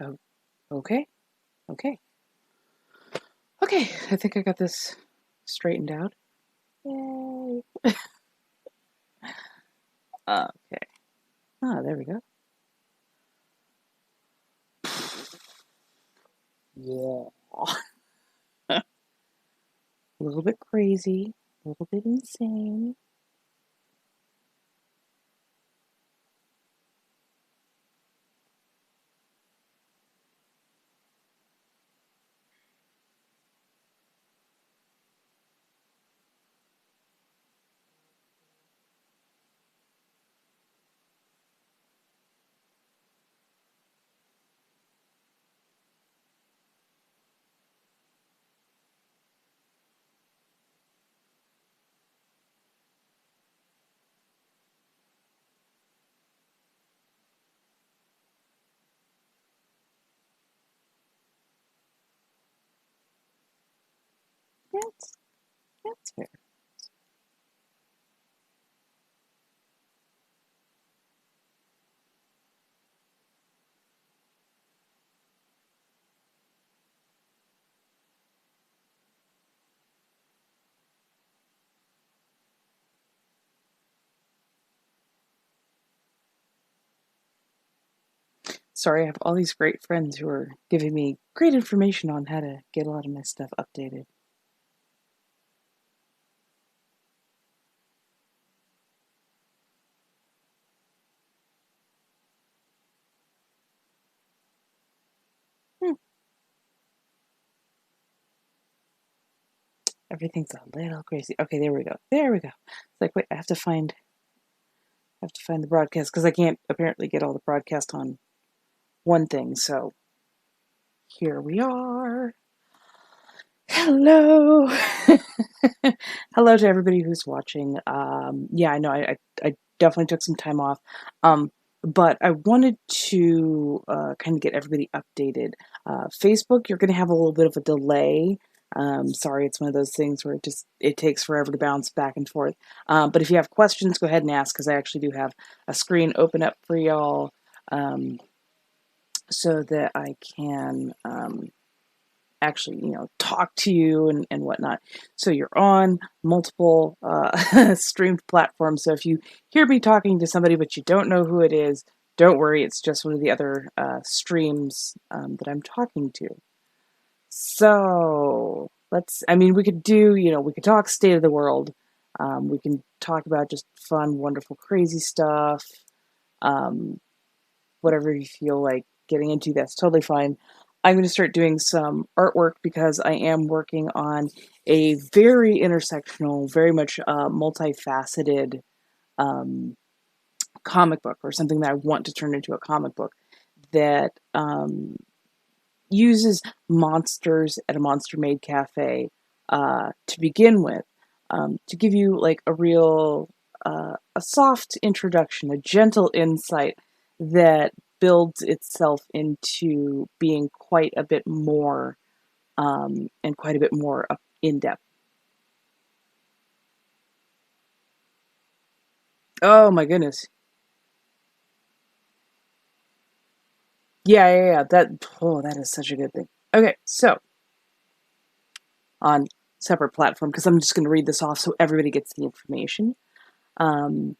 Oh, okay. Okay. Okay. I think I got this straightened out. Yay. Okay. Ah, there we go. Yeah. A little bit crazy, a little bit insane. That's fair. Sorry, I have all these great friends who are giving me great information on how to get a lot of my stuff updated. Hmm, everything's a little crazy. Okay, there we go. There we go. It's like, wait, I have to find the broadcast because I can't apparently get all the broadcast on one thing. So here we are. Hello. Hello to everybody who's watching. Yeah, I know I definitely took some time off. But I wanted to kind of get everybody updated. Facebook, you're going to have a little bit of a delay. Sorry, it's one of those things where it takes forever to bounce back and forth. But if you have questions, go ahead and ask because I actually do have a screen open up for y'all so that I can actually, talk to you and whatnot. So you're on multiple streamed platforms. So if you hear me talking to somebody but you don't know who it is, don't worry. It's just one of the other streams that I'm talking to. So we could we could talk state of the world. We can talk about just fun, wonderful, crazy stuff. Um, Whatever you feel like getting into, that's totally fine. I'm going to start doing some artwork because I am working on a very intersectional, very much multifaceted um, comic book, or something that I want to turn into a comic book that uses monsters at a monster made cafe to begin with, to give you like a soft introduction, a gentle insight that builds itself into being quite a bit more and quite a bit more in depth. Oh my goodness. Yeah. That is such a good thing. Okay, so on separate platform, because I'm just going to read this off so everybody gets the information. Um,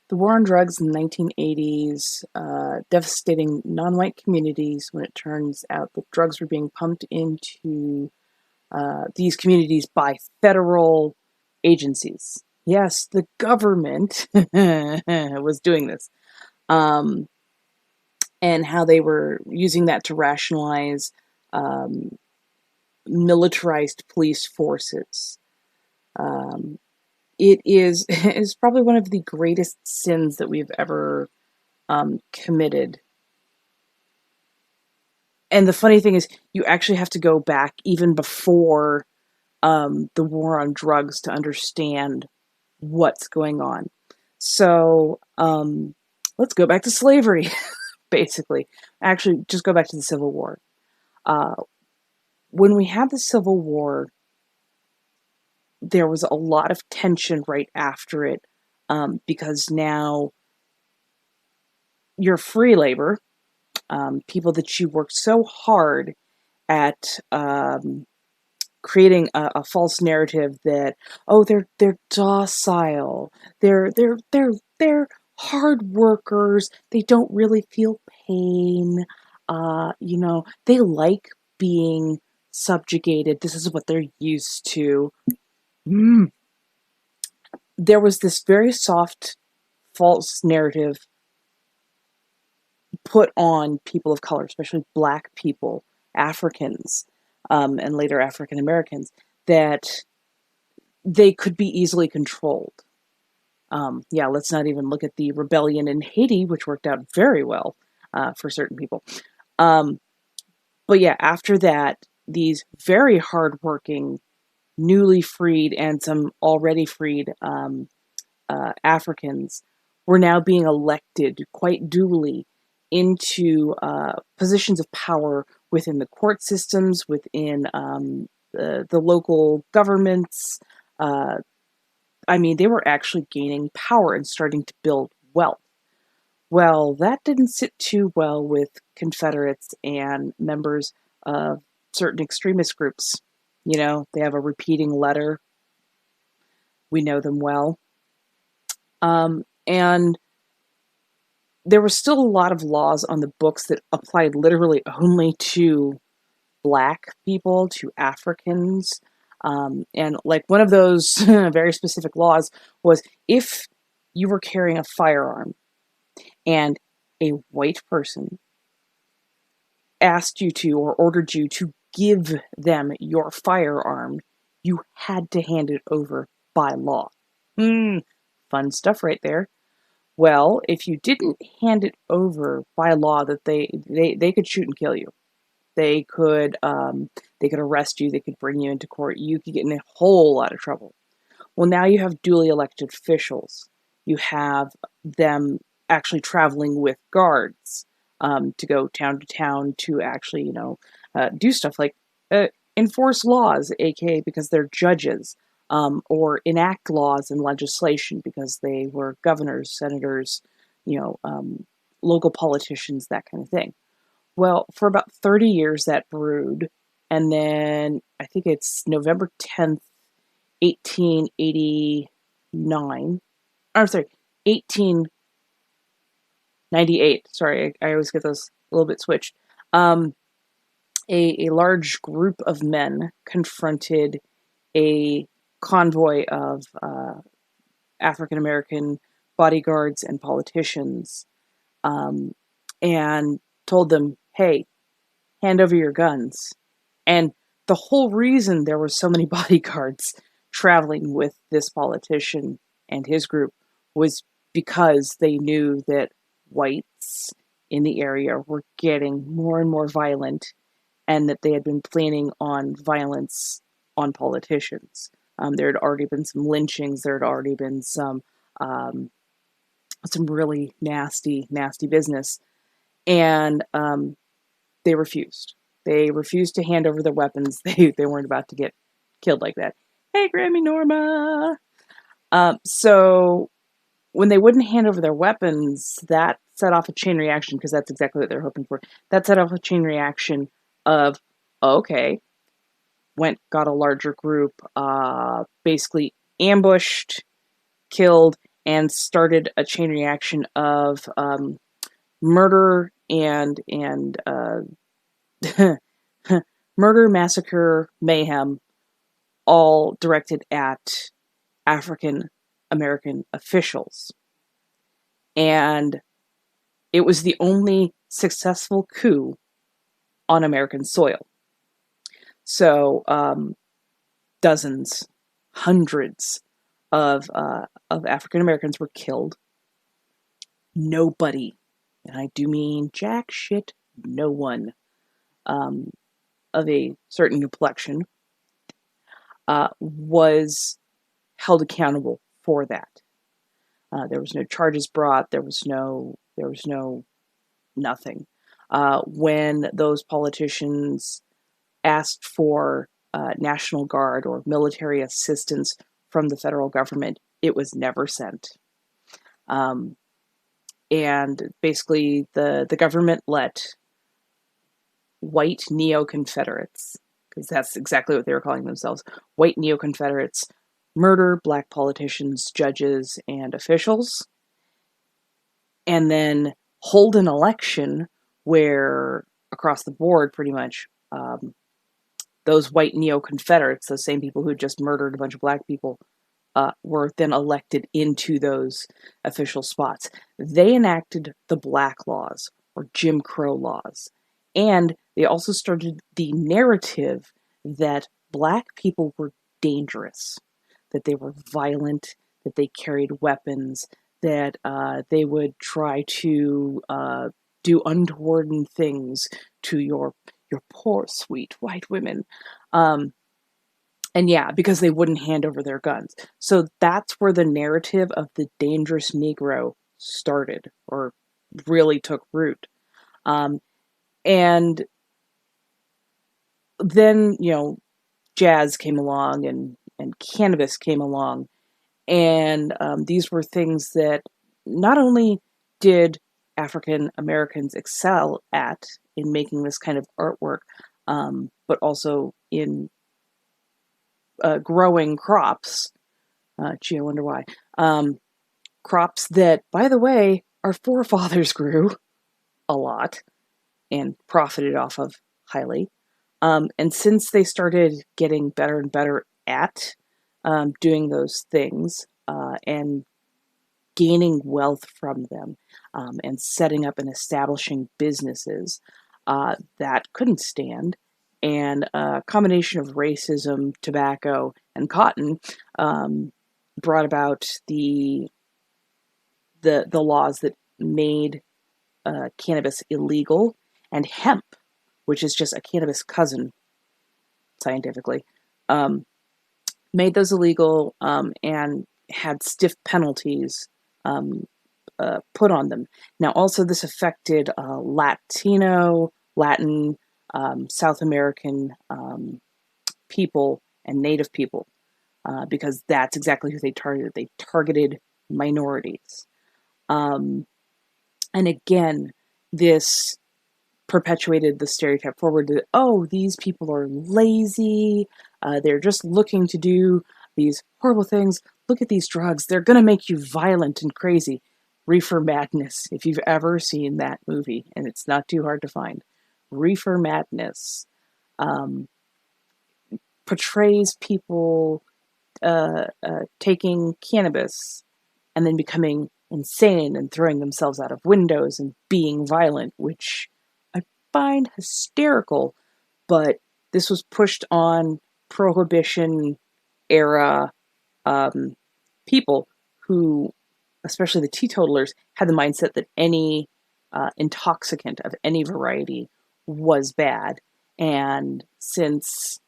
The war on drugs in the 1980s, devastating non-white communities when it turns out that drugs were being pumped into these communities by federal agencies. Yes, the government was doing this. Um, and how they were using that to rationalize um, militarized police forces. Um, it is probably one of the greatest sins that we've ever committed. And the funny thing is, you actually have to go back even before the war on drugs to understand what's going on. So let's go back to slavery, basically. Actually, just go back to the Civil War. Uh, when we had the Civil War, there was a lot of tension right after it because now you're free labor, people that you worked so hard at creating a false narrative that, oh, they're docile, they're hard workers, they don't really feel pain, they like being subjugated, this is what they're used to. Mm. There was this very soft false narrative put on people of color, especially Black people, Africans, and later African Americans, that they could be easily controlled. Yeah, let's not even look at the rebellion in Haiti, which worked out very well for certain people. Um, but yeah, after that, these very hardworking, newly freed, and some already freed Africans were now being elected quite duly into positions of power within the court systems, within the local governments. Uh, I mean, they were actually gaining power and starting to build wealth. Well, that didn't sit too well with Confederates and members of certain extremist groups. They have a repeating letter. We know them well. And there were still a lot of laws on the books that applied literally only to Black people, to Africans. And like one of those very specific laws was if you were carrying a firearm and a white person asked you to or ordered you to give them your firearm, you had to hand it over by law. Fun stuff right there. Well, if you didn't hand it over by law, that they could shoot and kill you. They could arrest you. They could bring you into court. You could get in a whole lot of trouble. Well, now you have duly elected officials. You have them actually traveling with guards to go town to town to actually, do stuff like enforce laws, aka because they're judges, or enact laws and legislation because they were governors, senators, local politicians, that kind of thing. Well, for about 30 years that brewed, and then I think it's November 10th, 1889. I'm sorry, 1898. Sorry, I always get those a little bit switched. A large group of men confronted a convoy of African American bodyguards and politicians, and told them, hey, hand over your guns. And the whole reason there were so many bodyguards traveling with this politician and his group was because they knew that whites in the area were getting more and more violent and that they had been planning on violence on politicians. There had already been some lynchings. There had already been some really nasty, nasty business. And they refused. They refused to hand over their weapons. They weren't about to get killed like that. Hey, Grammy Norma! So when they wouldn't hand over their weapons, that set off a chain reaction, because that's exactly what they're hoping for. That set off a chain reaction of, okay, got a larger group, basically ambushed, killed, and started a chain reaction of murder and murder, massacre, mayhem, all directed at African American officials. And it was the only successful coup on American soil. So dozens, hundreds of African Americans were killed. Nobody, and I do mean jack shit, no one of a certain complexion was held accountable for that. There was no charges brought. There was no nothing. When those politicians asked for National Guard or military assistance from the federal government, it was never sent. and basically the government let white neo-Confederates, because that's exactly what they were calling themselves, white neo-Confederates, murder black politicians, judges, and officials, and then hold an election where, across the board, pretty much, those white neo-Confederates, those same people who just murdered a bunch of black people, were then elected into those official spots. They enacted the Black Laws, or Jim Crow laws. And they also started the narrative that black people were dangerous, that they were violent, that they carried weapons, that they would try to do untoward things to your poor, sweet white women. Um, and yeah, because they wouldn't hand over their guns. So that's where the narrative of the dangerous Negro started, or really took root. Um, and then, jazz came along, and cannabis came along. And these were things that not only did African Americans excel at in making this kind of artwork, but also in growing crops. Gee, I wonder why. Crops that, by the way, our forefathers grew a lot and profited off of highly. And since they started getting better and better at doing those things and gaining wealth from them and setting up and establishing businesses, that couldn't stand. And a combination of racism, tobacco, and cotton brought about the laws that made cannabis illegal, and hemp, which is just a cannabis cousin scientifically, um, made those illegal and had stiff penalties um, put on them. Now, also, this affected Latin, South American people and Native people because that's exactly who they targeted. They targeted minorities. And again, this perpetuated the stereotype forward that, oh, these people are lazy, they're just looking to do these horrible things. Look at these drugs, they're going to make you violent and crazy. Reefer Madness, if you've ever seen that movie, and it's not too hard to find. Reefer Madness portrays people taking cannabis and then becoming insane and throwing themselves out of windows and being violent, which I find hysterical. But this was pushed on Prohibition era people who, especially the teetotalers, had the mindset that any intoxicant of any variety was bad. And since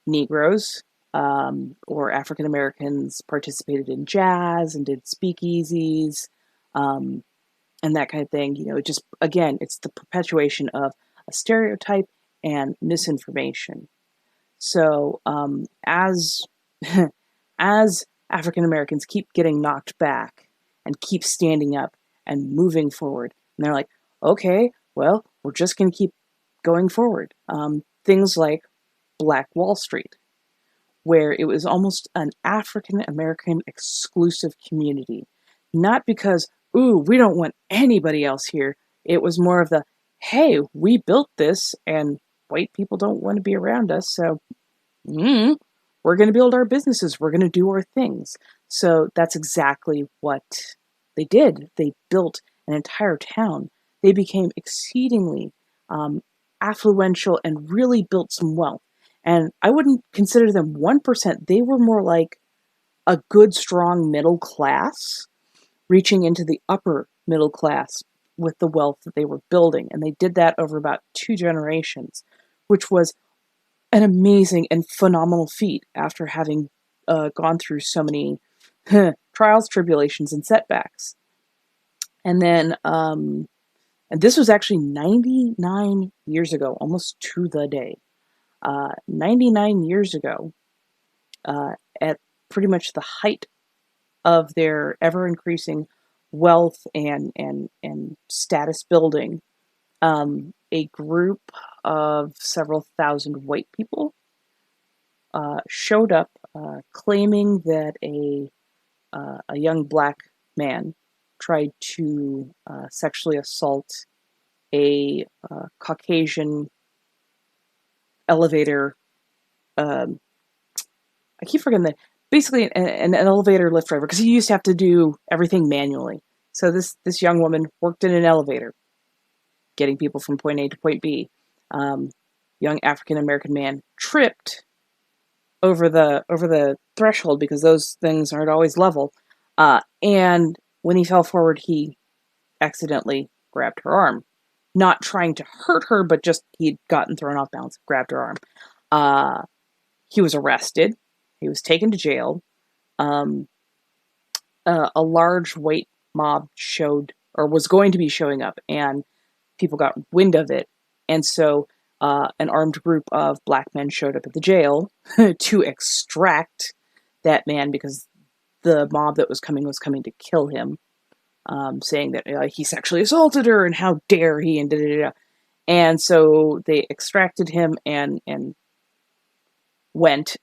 Negroes or African Americans participated in jazz and did speakeasies um, and that kind of thing. It just, again, it's the perpetuation of a stereotype and misinformation. So as as African Americans keep getting knocked back and keep standing up and moving forward, and they're like, okay, well, we're just going to keep going forward. Things like Black Wall Street, where it was almost an African American exclusive community. Not because, ooh, we don't want anybody else here. It was more of the, hey, we built this and white people don't want to be around us, so we're going to build our businesses. We're going to do our things. So that's exactly what they did. They built an entire town. They became exceedingly affluential and really built some wealth. And I wouldn't consider them 1%. They were more like a good, strong middle class, reaching into the upper middle class with the wealth that they were building. And they did that over about 2 generations, which was an amazing and phenomenal feat after having gone through so many trials, tribulations, and setbacks. And then, and this was actually 99 years ago, almost to the day. 99 years ago, at pretty much the height of their ever increasing wealth and status building, a group of several thousand white people showed up, claiming that a young black man tried to sexually assault a Caucasian elevator. Um, I keep forgetting that. Basically, an elevator lift driver, because he used to have to do everything manually. So this young woman worked in an elevator, getting people from point A to point B. Young African American man tripped over the threshold, because those things aren't always level. And when he fell forward, he accidentally grabbed her arm, not trying to hurt her, but just he'd gotten thrown off balance, grabbed her arm. Uh, he was arrested. He was taken to jail. Um, a large white mob showed, or was going to be showing up, and people got wind of it. And so an armed group of black men showed up at the jail to extract that man, because the mob that was coming to kill him, saying that he sexually assaulted her and how dare he, and da da da. And so they extracted him and went.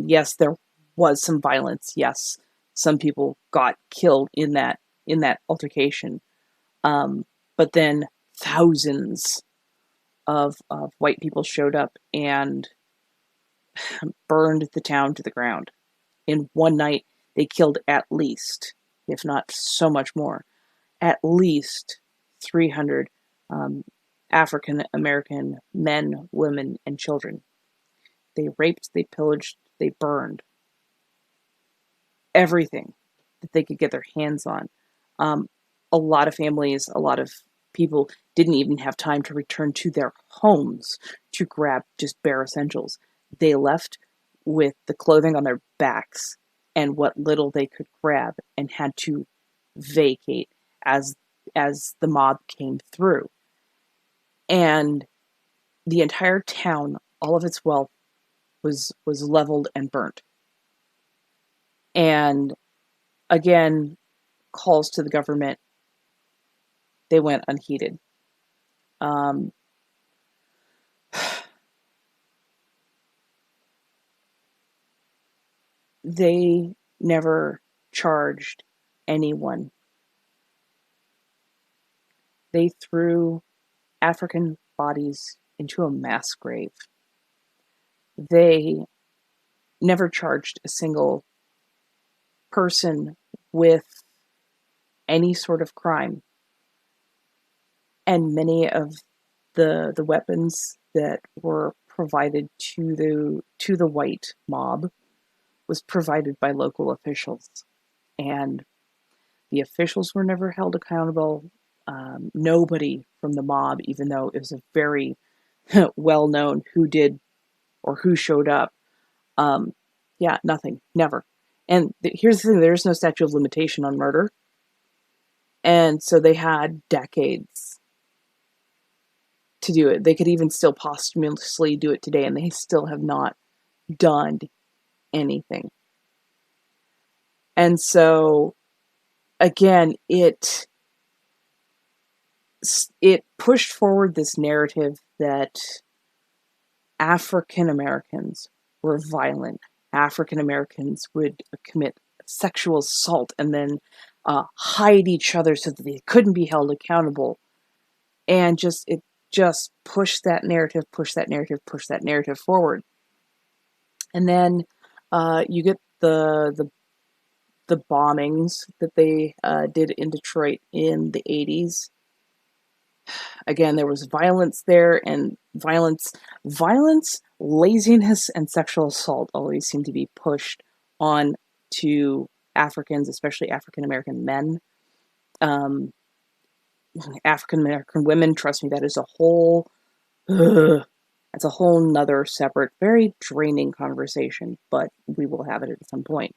Yes, there was some violence. Yes, some people got killed in that altercation. But then thousands of white people showed up and burned the town to the ground. In one night, they killed at least, if not so much more, at least 300 African American men, women, and children. They raped, they pillaged, they burned everything that they could get their hands on. Um, a lot of families, a lot of people didn't even have time to return to their homes to grab just bare essentials. They left with the clothing on their backs and what little they could grab, and had to vacate as the mob came through. And the entire town, all of its wealth was leveled and burnt. And again, calls to the government, they went unheeded. Um, they never charged anyone. They threw African bodies into a mass grave. They never charged a single person with any sort of crime. And many of the weapons that were provided to the white mob was provided by local officials, and the officials were never held accountable. Nobody from the mob, even though it was a very well known who did or who showed up. Yeah, nothing, never. And here's the thing: there's no statute of limitation on murder, and so they had decades to do it. They could even still posthumously do it today, and they still have not done anything. And so, again, it pushed forward this narrative that African Americans were violent. African Americans would commit sexual assault and then hide each other so that they couldn't be held accountable. And it just pushed that narrative forward. And then you get the bombings that they did in Detroit in the 80s. Again, there was violence there, and violence, laziness, and sexual assault always seem to be pushed on to Africans, especially African American men. African American women, trust me, that is a whole, that's a whole nother separate, very draining conversation, but we will have it at some point.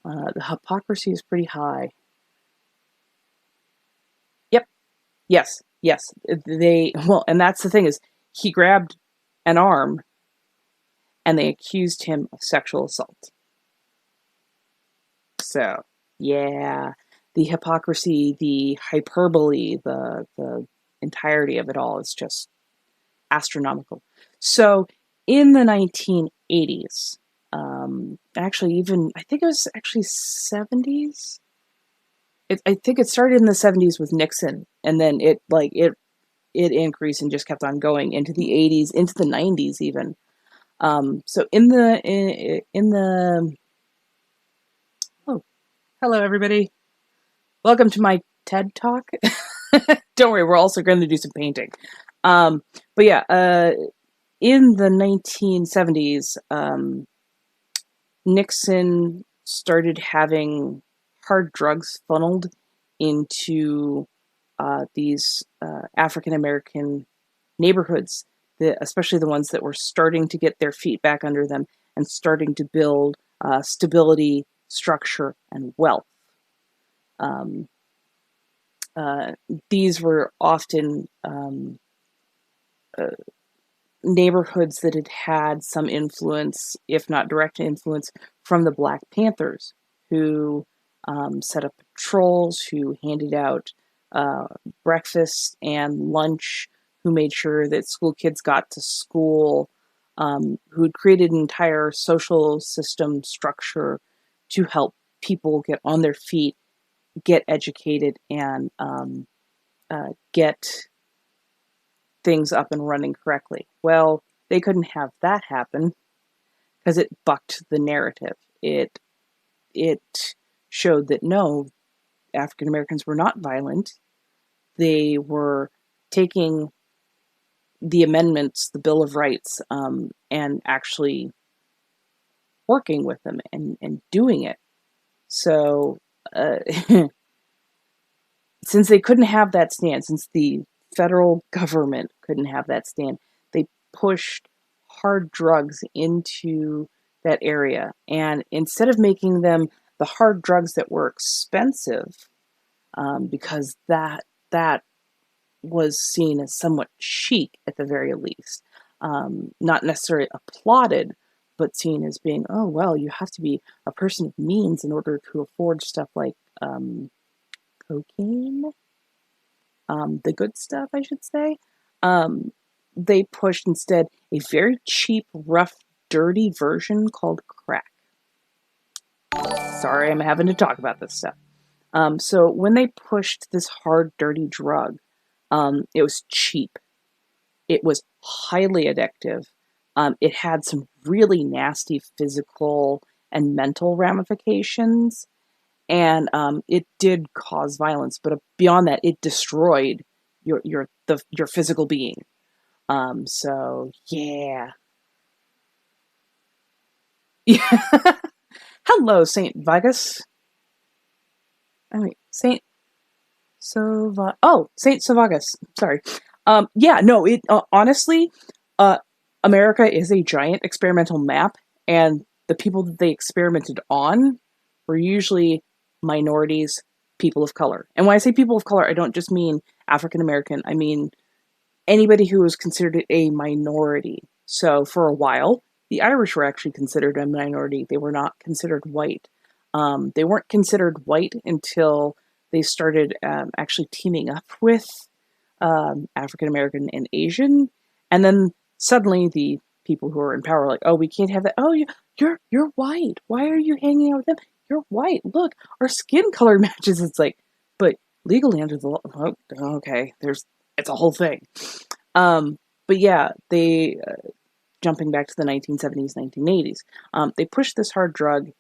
The hypocrisy is pretty high. Yep. Yes. And that's the thing, is he grabbed an arm and they accused him of sexual assault. So, yeah, the hypocrisy, the hyperbole, the entirety of it all is just astronomical. So in the 1980s, actually even I think it was actually 70s. I think it started in the 70s with Nixon, and then it increased and just kept on going into the 80s, into the 90s even. So in the oh, hello everybody, welcome to my TED Talk. Don't worry, we're also going to do some painting. But yeah, in the 1970s, Nixon started having hard drugs funneled into these African American neighborhoods, especially the ones that were starting to get their feet back under them and starting to build stability, structure, and wealth. Um, these were often uh, neighborhoods that had had some influence, if not direct influence, from the Black Panthers, who set up patrols, who handed out breakfast and lunch, who made sure that school kids got to school, who had created an entire social system structure to help people get on their feet, get educated, and get things up and running correctly. Well, they couldn't have that happen because it bucked the narrative. It showed that no, African Americans were not violent. They were taking the amendments, the Bill of Rights, and actually working with them and doing it. So, since they couldn't have that stand, since the federal government couldn't have that stand, they pushed hard drugs into that area. And instead of making them the hard drugs that were expensive, because that was seen as somewhat chic at the very least, not necessarily applauded, but seen as being, oh well, you have to be a person of means in order to afford stuff like cocaine, the good stuff, I should say. Um, they pushed instead a very cheap, rough, dirty version called crack. Sorry, I'm having to talk about this stuff. So when they pushed this hard, dirty drug, it was cheap. It was highly addictive. It had some really nasty physical and mental ramifications, and it did cause violence. But beyond that, it destroyed your physical being. So yeah, yeah. Hello, Saint Vigus. I mean Saint Saint Savagus. Sorry. Yeah, no, it honestly, uh, America is a giant experimental map, and the people that they experimented on were usually minorities, people of color. And when I say people of color, I don't just mean African American. I mean anybody who was considered a minority. So for a while, the Irish were actually considered a minority. They were not considered white. They weren't considered white until they started actually teaming up with African American and Asian, and then suddenly the people who are in power are like, "Oh, we can't have that. Oh, you're white. Why are you hanging out with them? You're white. Look, our skin color matches." It's like, but legally under the law, oh, okay, it's a whole thing. But yeah, they jumping back to the 1970s, 1980s, they pushed this hard drug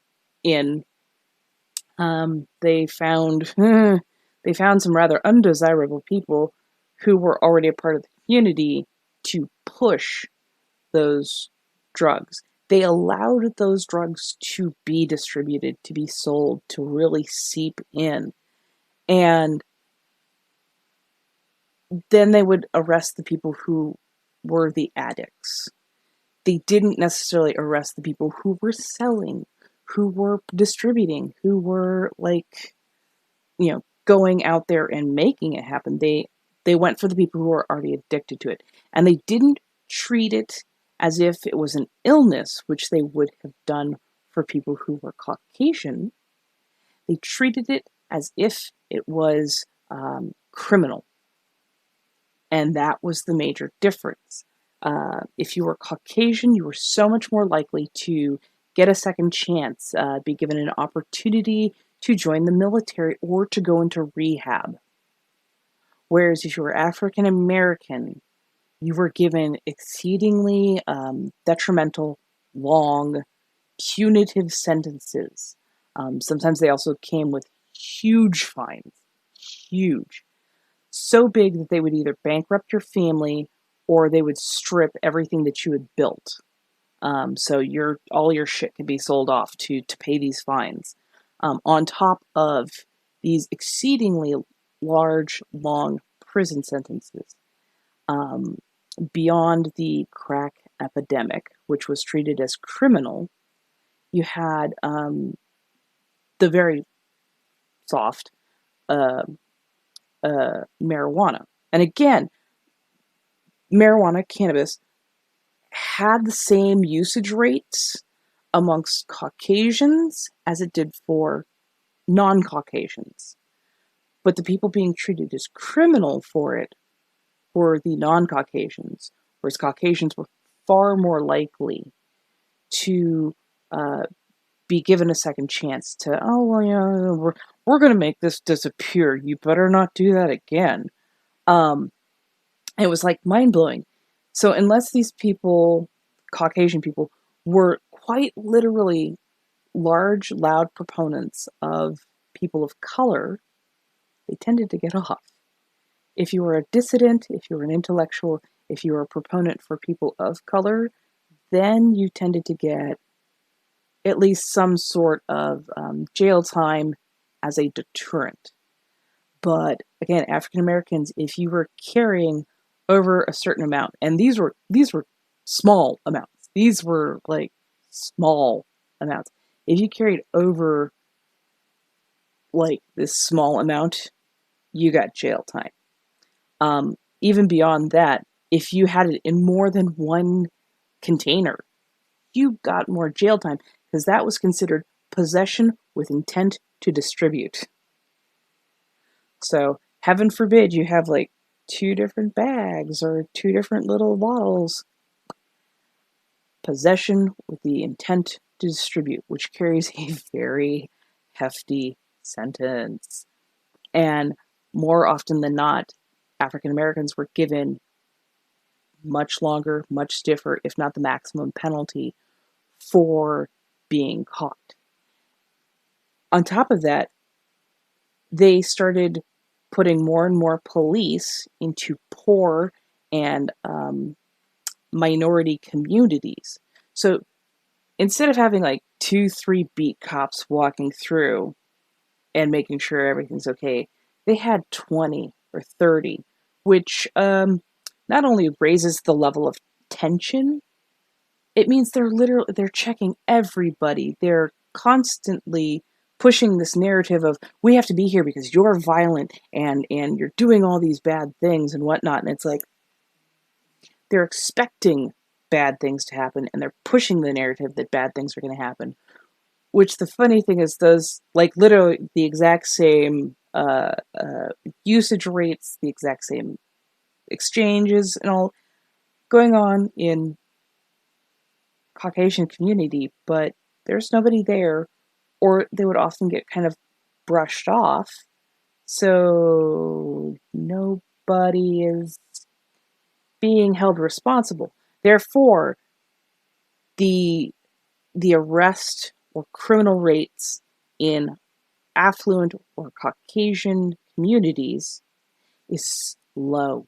in. They found they found some rather undesirable people who were already a part of the community to push those drugs. They allowed those drugs to be distributed, to be sold, to really seep in. And then they would arrest the people who were the addicts. They didn't necessarily arrest the people who were selling, who were distributing, who were going out there and making it happen. They went for the people who were already addicted to it. And they didn't treat it as if it was an illness, which they would have done for people who were Caucasian. They treated it as if it was criminal. And that was the major difference. If you were Caucasian, you were so much more likely to get a second chance, be given an opportunity to join the military or to go into rehab. Whereas if you were African American, you were given exceedingly detrimental, long, punitive sentences. Sometimes they also came with huge fines, huge. So big that they would either bankrupt your family or they would strip everything that you had built. So all your shit could be sold off to pay these fines. On top of these exceedingly large, long prison sentences. Um, Beyond the crack epidemic, which was treated as criminal, you had the very soft uh, marijuana. And again, marijuana, cannabis, had the same usage rates amongst Caucasians as it did for non-Caucasians. But the people being treated as criminal for it were the non-Caucasians, whereas Caucasians were far more likely to be given a second chance to, oh, well, yeah, we're going to make this disappear. You better not do that again. It was like mind-blowing. So unless these people, Caucasian people, were quite literally large, loud proponents of people of color, they tended to get off. If you were a dissident, if you were an intellectual, if you were a proponent for people of color, then you tended to get at least some sort of jail time as a deterrent. But again, African Americans, if you were carrying over a certain amount, and these were small amounts. These were like small amounts. If you carried over like this small amount, you got jail time. Even beyond that, if you had it in more than one container, you got more jail time because that was considered possession with intent to distribute. So, heaven forbid you have like 2 different bags or 2 different little bottles. Possession with the intent to distribute, which carries a very hefty sentence. And more often than not, African Americans were given much longer, much stiffer, if not the maximum penalty for being caught. On top of that, they started putting more and more police into poor and minority communities. So instead of having like 2, 3 beat cops walking through and making sure everything's okay, they had 20 or 30, which not only raises the level of tension, it means they're checking everybody. They're constantly pushing this narrative of we have to be here because you're violent and you're doing all these bad things and whatnot. And it's like they're expecting bad things to happen and they're pushing the narrative that bad things are going to happen. Which the funny thing is, those like literally the exact same usage rates, the exact same exchanges, and all going on in Caucasian community, but there's nobody there, or they would often get kind of brushed off. So nobody is being held responsible. Therefore, the arrest or criminal rates in affluent or Caucasian communities is low,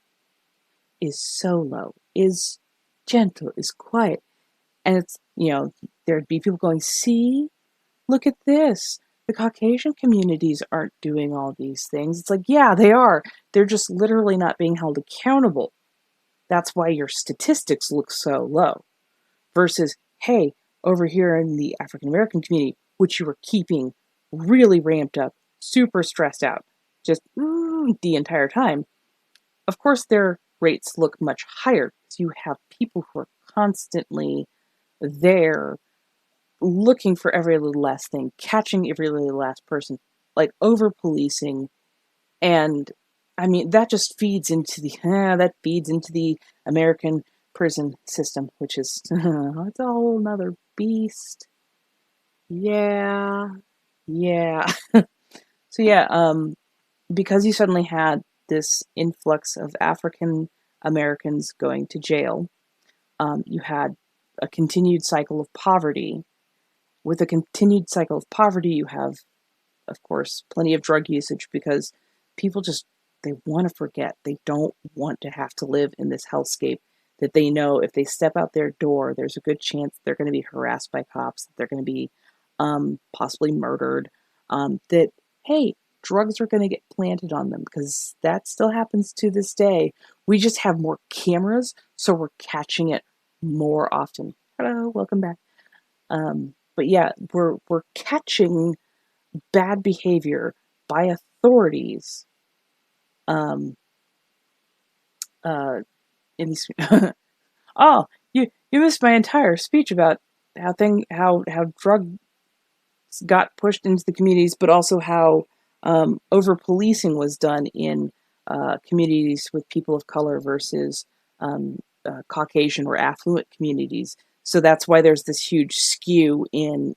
is so low, is gentle, is quiet. And it's, there'd be people going, see, look at this. The Caucasian communities aren't doing all these things. It's like, yeah, they are. They're just literally not being held accountable. That's why your statistics look so low. Versus, hey, over here in the African American community, which you were keeping really ramped up, super stressed out, just the entire time, of course their rates look much higher because you have people who are constantly there looking for every little last thing, catching every little last person, like over-policing, and I mean, that just feeds into the American prison system, which is it's a whole nother beast. Yeah, yeah. So yeah, because you suddenly had this influx of African Americans going to jail, you had a continued cycle of poverty. With a continued cycle of poverty, you have, of course, plenty of drug usage because people just they want to forget. They don't want to have to live in this hellscape that they know if they step out their door, there's a good chance they're going to be harassed by cops, they're going to be possibly murdered. That hey, drugs are going to get planted on them because that still happens to this day. We just have more cameras, so we're catching it more often. Hello, welcome back. But yeah, we're catching bad behavior by authorities um uh in these oh, you missed my entire speech about how drugs got pushed into the communities, but also how over policing was done in communities with people of color versus Caucasian or affluent communities. So that's why there's this huge skew in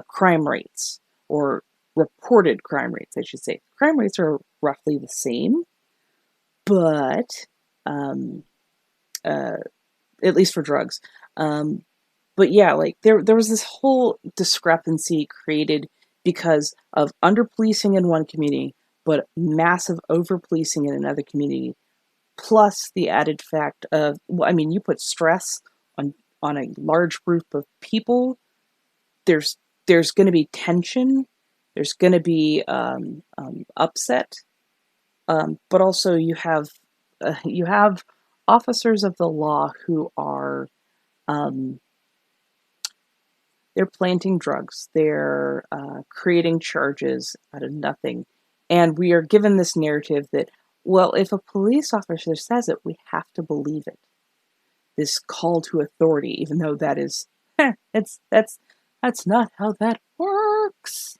crime rates, or reported crime rates, I should say. Crime rates are roughly the same, but um, uh, at least for drugs. Um, but yeah, like there was this whole discrepancy created because of under policing in one community, but massive over policing in another community. Plus the added fact of, well, I mean, you put stress on a large group of people. There's there's going to be tension. There's going to be upset. But also you have officers of the law who are um, they're planting drugs. They're creating charges out of nothing. And we are given this narrative that, well, if a police officer says it, we have to believe it. This call to authority, even though that is, that's not how that works.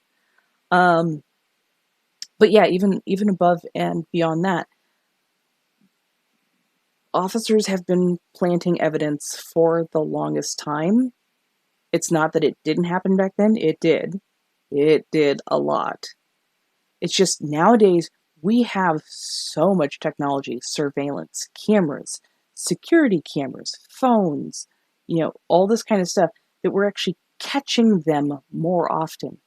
Um, but yeah, even above and beyond that, officers have been planting evidence for the longest time. It's not that it didn't happen back then, it did. It did a lot. It's just nowadays we have so much technology, surveillance, cameras, security cameras, phones, all this kind of stuff that we're actually catching them more often.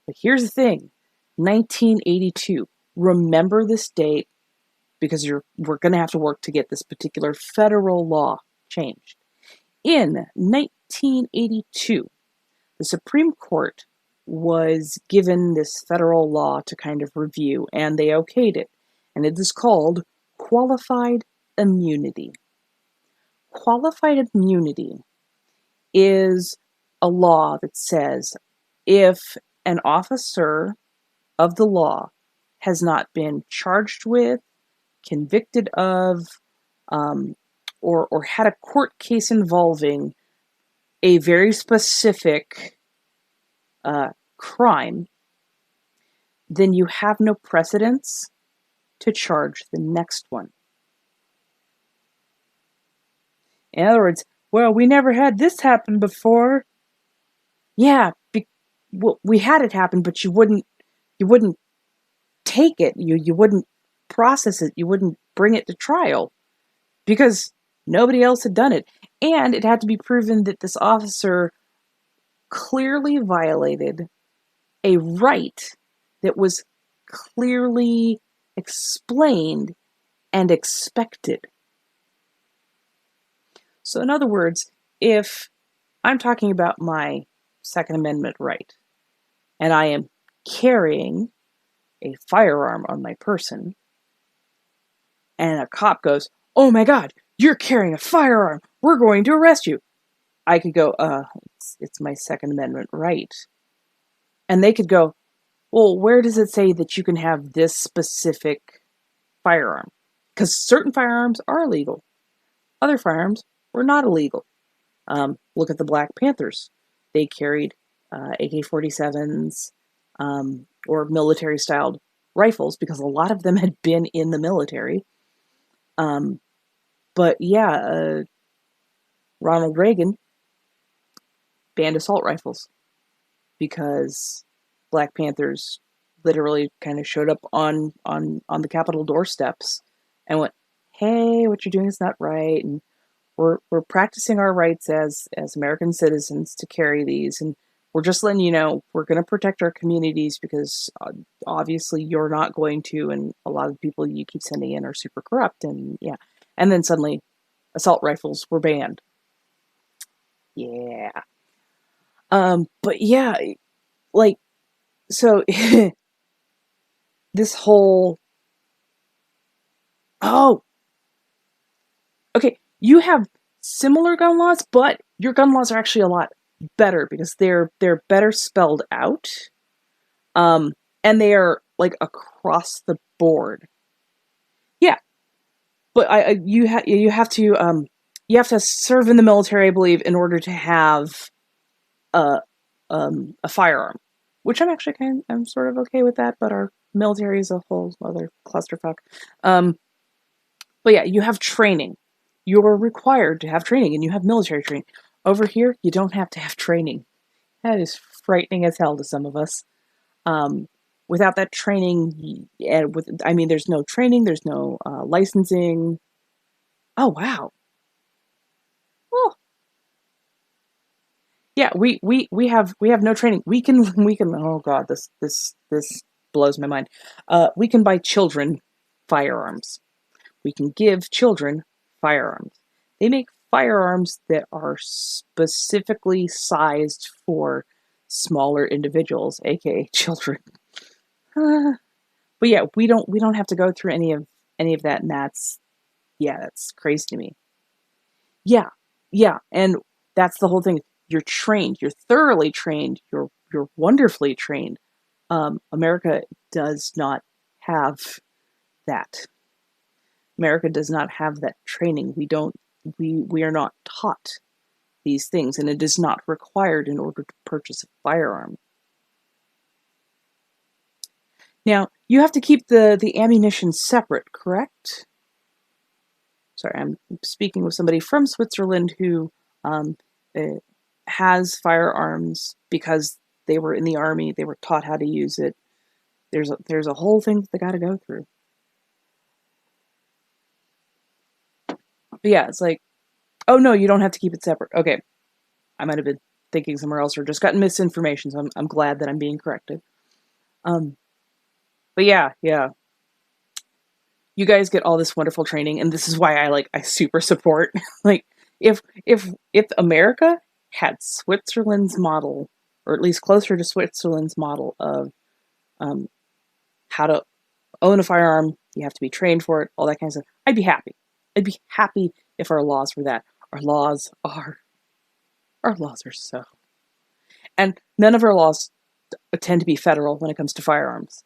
But here's the thing, 1982. Remember this date because we're going to have to work to get this particular federal law changed. In 1982, the Supreme Court was given this federal law to kind of review, and they okayed it. And it is called qualified immunity. Qualified immunity is a law that says if an officer of the law has not been charged with, convicted of, or had a court case involving a very specific crime, then you have no precedence to charge the next one. In other words, well, we never had this happen before. Yeah, well, we had it happen, but you wouldn't take it. You wouldn't process it. You wouldn't bring it to trial because nobody else had done it, and it had to be proven that this officer clearly violated a right that was clearly explained and expected. So in other words, if I'm talking about my Second Amendment right, and I am carrying a firearm on my person, and a cop goes, "Oh my God, you're carrying a firearm. We're going to arrest you." I could go, it's my Second Amendment right. And they could go, well, where does it say that you can have this specific firearm? Because certain firearms are illegal. Other firearms were not illegal. Look at the Black Panthers. They carried AK-47s, or military-styled rifles, because a lot of them had been in the military. But yeah, Ronald Reagan banned assault rifles because Black Panthers literally kind of showed up on the Capitol doorsteps and went, "Hey, what you're doing is not right, and we're practicing our rights as American citizens to carry these, and we're just letting you know we're going to protect our communities because obviously you're not going to, and a lot of the people you keep sending in are super corrupt." And yeah, and then suddenly assault rifles were banned. Yeah. But yeah, like, so this whole, oh, okay, you have similar gun laws, but your gun laws are actually a lot better because they're better spelled out. And they are like across the board. Yeah, but you have to serve in the military, I believe, in order to have a a firearm, which I'm sort of okay with that. But our military is a whole other clusterfuck. Um, but yeah, you have training. You're required to have training, and you have military training. Over here, you don't have to have training. That is frightening as hell to some of us. Um, Without that training, there's no training, there's no licensing. Oh wow. Oh yeah, we have no training. We can. Oh god, this blows my mind. We can buy children firearms. We can give children firearms. They make firearms that are specifically sized for smaller individuals, aka children. But yeah, we don't have to go through any of that, and that's crazy to me. Yeah, yeah, and that's the whole thing. You're trained. You're thoroughly trained. You're wonderfully trained. America does not have that. America does not have that training. We are not taught these things, and it is not required in order to purchase a firearm. Now, you have to keep the ammunition separate, correct? Sorry, I'm speaking with somebody from Switzerland who um, uh, has firearms because they were in the army. They were taught how to use it. There's a whole thing that they got to go through. But yeah, it's like, oh no, you don't have to keep it separate. Okay, I might have been thinking somewhere else or just gotten misinformation. So I'm glad that I'm being corrected. Um, but yeah, you guys get all this wonderful training, and this is why I super support. Like, if America had Switzerland's model, or at least closer to Switzerland's model of um, how to own a firearm, you have to be trained for it, all that kind of stuff. I'd be happy. I'd be happy if our laws were that. Our laws are so, and none of our laws tend to be federal when it comes to firearms,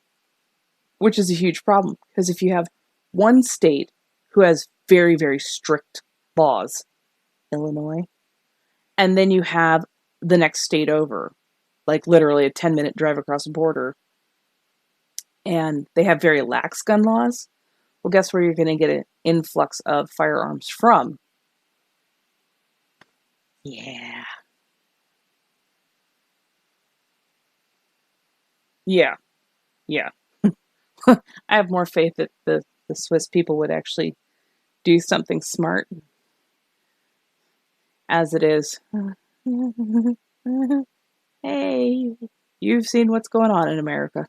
which is a huge problem because if you have one state who has very, very strict laws, Illinois, and then you have the next state over, like literally a 10-minute drive across the border, and they have very lax gun laws, well, guess where you're going to get an influx of firearms from? Yeah. Yeah. Yeah. I have more faith that the Swiss people would actually do something smart as it is. Hey, you've seen what's going on in America.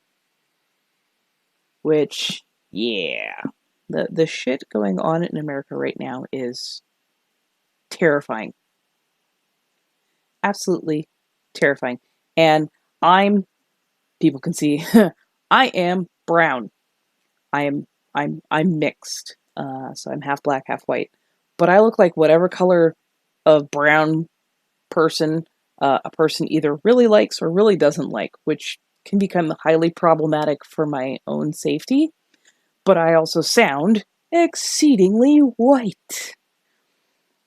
Which, yeah, the shit going on in America right now is terrifying. Absolutely terrifying. And I'm, people can see, I am brown. I am, I'm mixed. So I'm half black, half white. But I look like whatever color of brown person a person either really likes or really doesn't like, which can become highly problematic for my own safety. But I also sound exceedingly white.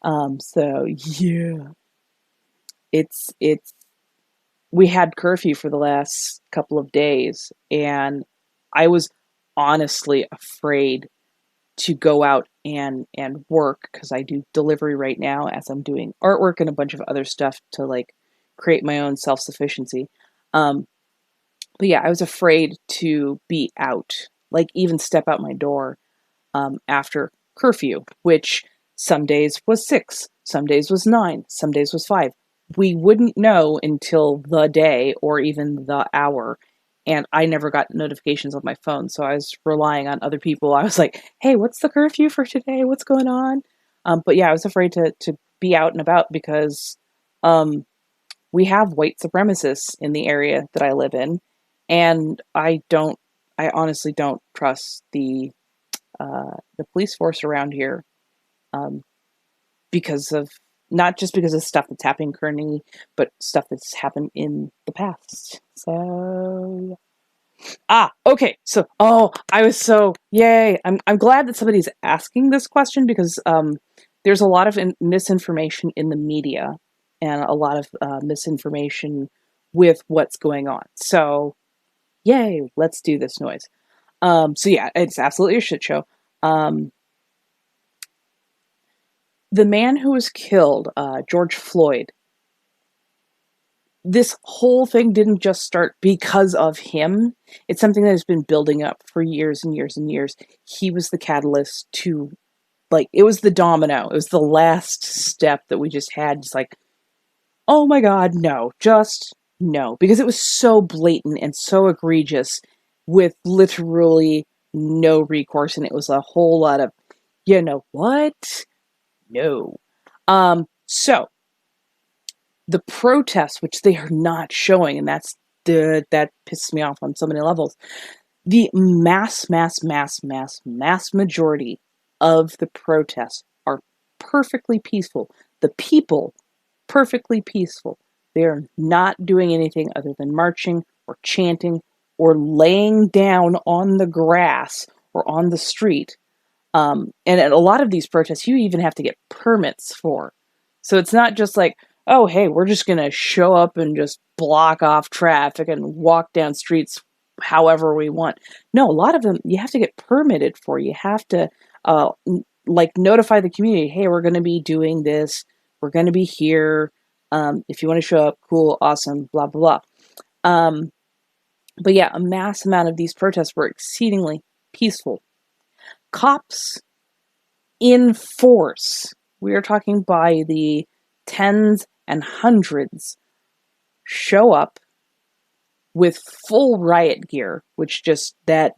So yeah, it's we had curfew for the last couple of days, and I was honestly afraid to go out and work because I do delivery right now as I'm doing artwork and a bunch of other stuff to like create my own self-sufficiency. Um, but yeah, I was afraid to be out, like even step out my door after curfew, which some days was 6, some days was 9, some days was 5. We wouldn't know until the day or even the hour. And I never got notifications on my phone. So I was relying on other people. I was like, hey, what's the curfew for today? What's going on? But yeah, I was afraid to be out and about because um, we have white supremacists in the area that I live in. And I honestly don't trust the police force around here um, because of not just because of stuff that's happening currently, but stuff that's happened in the past. So okay. So I was so yay. I'm glad that somebody's asking this question because there's a lot of misinformation in the media and a lot of misinformation with what's going on. So yay, let's do this noise. So yeah, it's absolutely a shit show. Um, the man who was killed, George Floyd, this whole thing didn't just start because of him. It's something that has been building up for years and years and years. He was the catalyst to, like, it was the domino. It was the last step that we just had. Just like, oh my God, no, just no. Because it was so blatant and so egregious with literally no recourse. And it was a whole lot of, you know what? No. So the protests, which they are not showing, and that pisses me off on so many levels. The mass majority of the protests are perfectly peaceful. The people, perfectly peaceful. They are not doing anything other than marching or chanting or laying down on the grass or on the street. And at a lot of these protests, you even have to get permits for. So it's not just like, oh, hey, we're just going to show up and just block off traffic and walk down streets however we want. No, a lot of them you have to get permitted for. You have to like notify the community, hey, we're going to be doing this. We're going to be here. If you want to show up, cool, awesome, blah, blah, blah. But yeah, a mass amount of these protests were exceedingly peaceful. Cops in force, we are talking by the tens and hundreds, show up with full riot gear, which just that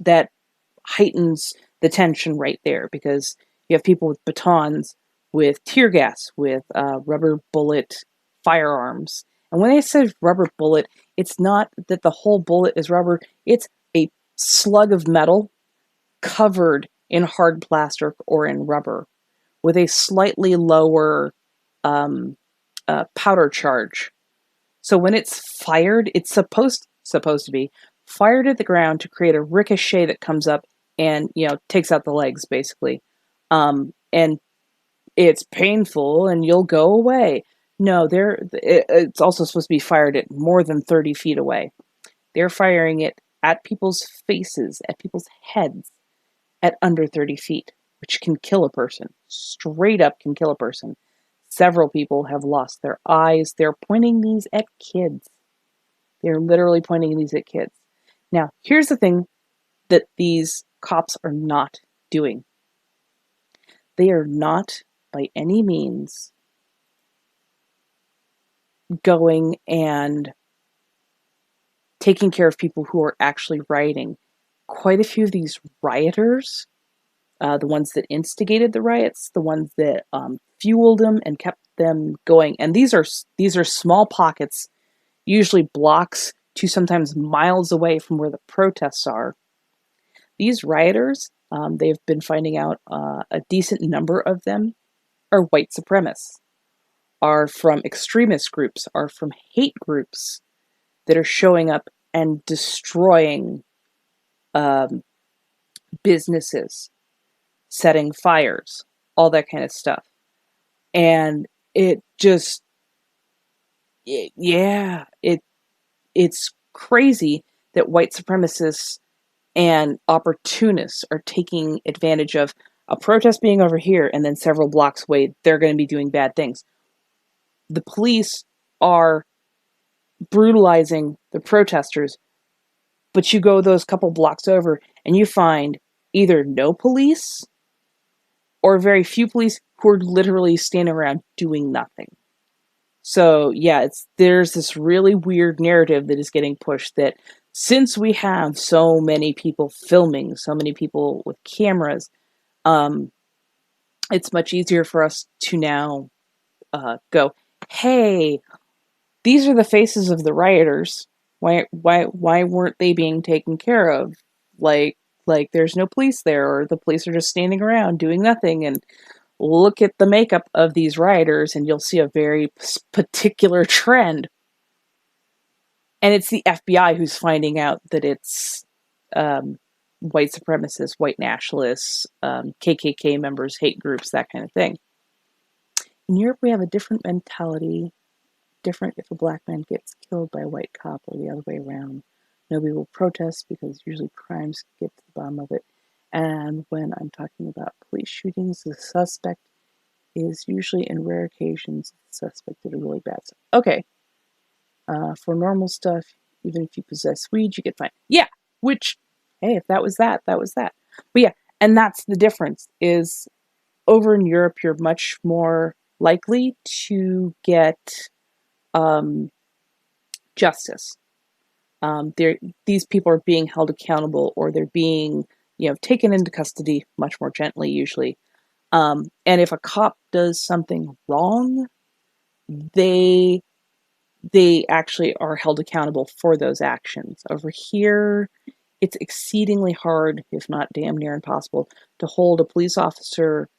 heightens the tension right there because you have people with batons, with tear gas, with rubber bullet firearms. And when I say rubber bullet, it's not that the whole bullet is rubber, it's a slug of metal covered in hard plastic or in rubber with a slightly lower powder charge. So when it's fired, it's supposed to be fired at the ground to create a ricochet that comes up and takes out the legs basically, and it's painful and you'll go away. No, it's also supposed to be fired at more than 30 feet away. They're firing it at people's faces, at people's heads, at under 30 feet, which can kill a person. Straight up can kill a person. Several people have lost their eyes. They're pointing these at kids. They're literally pointing these at kids. Now, here's the thing that these cops are not doing. They are not, by any means, going and taking care of people who are actually rioting. Quite a few of these rioters, the ones that instigated the riots, the ones that fueled them and kept them going, and these are small pockets, usually blocks to sometimes miles away from where the protests are. These rioters, they've been finding out a decent number of them are white supremacists, are from extremist groups, are from hate groups that are showing up and destroying um, businesses, setting fires, all that kind of stuff. And it just, it it's crazy that white supremacists and opportunists are taking advantage of a protest being over here, and then several blocks away, they're going to be doing bad things. The police are brutalizing the protesters, but you go those couple blocks over and you find either no police or very few police who are literally standing around doing nothing. So yeah, there's this really weird narrative that is getting pushed that since we have so many people filming, so many people with cameras, it's much easier for us to now go, hey, these are the faces of the rioters. Why weren't they being taken care of? Like there's no police there, or the police are just standing around doing nothing. And look at the makeup of these rioters, and you'll see a very particular trend. And it's the FBI who's finding out that it's white supremacists, white nationalists, KKK members, hate groups, that kind of thing. In Europe, we have a different mentality. Different if a black man gets killed by a white cop or the other way around. Nobody will protest because usually crimes get to the bottom of it. And when I'm talking about police shootings, the suspect is usually, in rare occasions, the suspect did a really bad stuff. Okay. For normal stuff, even if you possess weed, you get fined. Yeah, which, hey, if that was that, that was that. But yeah, and that's the difference, is over in Europe, you're much more likely to get justice. These people are being held accountable, or they're being, taken into custody much more gently, usually. And if a cop does something wrong, they actually are held accountable for those actions. Over here, it's exceedingly hard, if not damn near impossible, to hold a police officer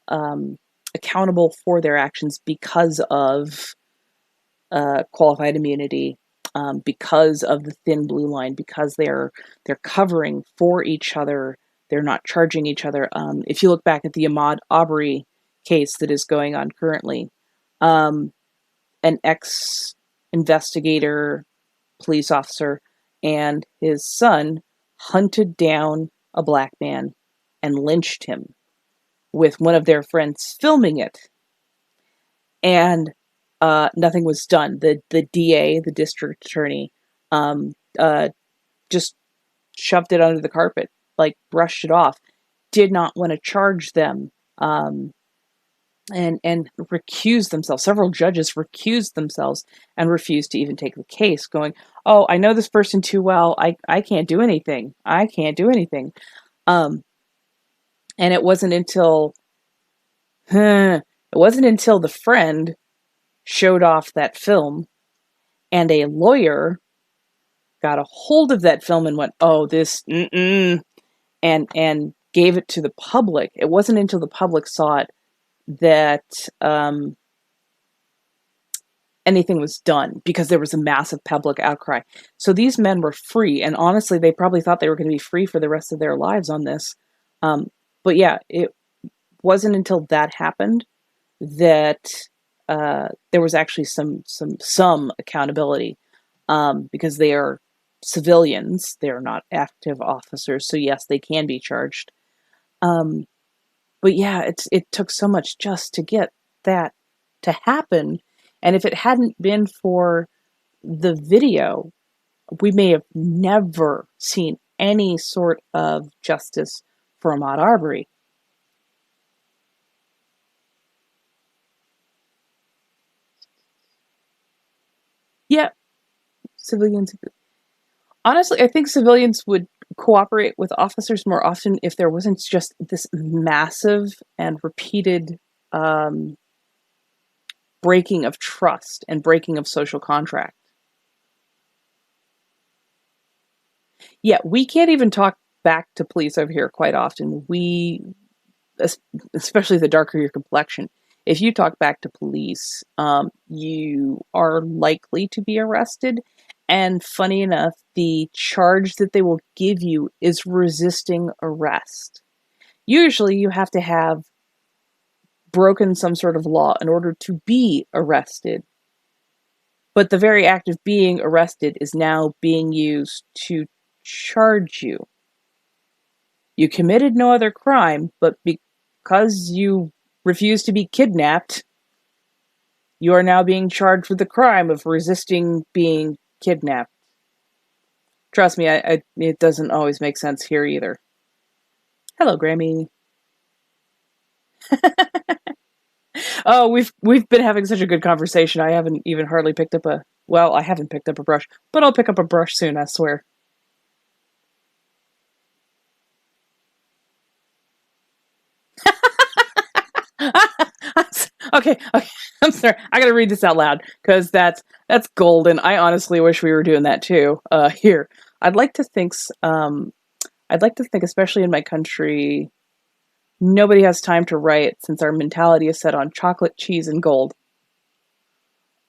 accountable for their actions because of qualified immunity, because of the thin blue line, because they're covering for each other. They're not charging each other. If you look back at the Ahmaud Arbery case that is going on currently, an ex-investigator, police officer, and his son hunted down a black man and lynched him, with one of their friends filming it. And nothing was done. The DA, the district attorney, just shoved it under the carpet, like brushed it off, did not want to charge them, and recused themselves. Several judges recused themselves and refused to even take the case, going, "Oh, I know this person too well. I can't do anything. I can't do anything." And it wasn't until the friend showed off that film, and a lawyer got a hold of that film and went, "Oh, this," and gave it to the public. It wasn't until the public saw it that anything was done, because there was a massive public outcry. So these men were free, and honestly, they probably thought they were going to be free for the rest of their lives on this. But yeah, it wasn't until that happened that there was actually some accountability, because they are civilians. They're not active officers, so yes, they can be charged. But yeah, it took so much just to get that to happen. And if it hadn't been for the video, we may have never seen any sort of justice for Ahmaud Arbery. Yeah, civilians. Honestly, I think civilians would cooperate with officers more often if there wasn't just this massive and repeated breaking of trust and breaking of social contract. Yeah, we can't even talk back to police over here quite often. Especially the darker your complexion, if you talk back to police, you are likely to be arrested. And funny enough, the charge that they will give you is resisting arrest. Usually you have to have broken some sort of law in order to be arrested. But the very act of being arrested is now being used to charge you. You committed no other crime, but because you refused to be kidnapped, you are now being charged with the crime of resisting being kidnapped. Trust me, it doesn't always make sense here either. Hello, Grammy. Oh, we've been having such a good conversation. I haven't even hardly picked up a well, I haven't picked up a brush, but I'll pick up a brush soon, I swear. Okay, okay. I'm sorry. I gotta read this out loud because that's golden. I honestly wish we were doing that too. Here, I'd like to think. I'd like to think, especially in my country, nobody has time to write since our mentality is set on chocolate, cheese, and gold.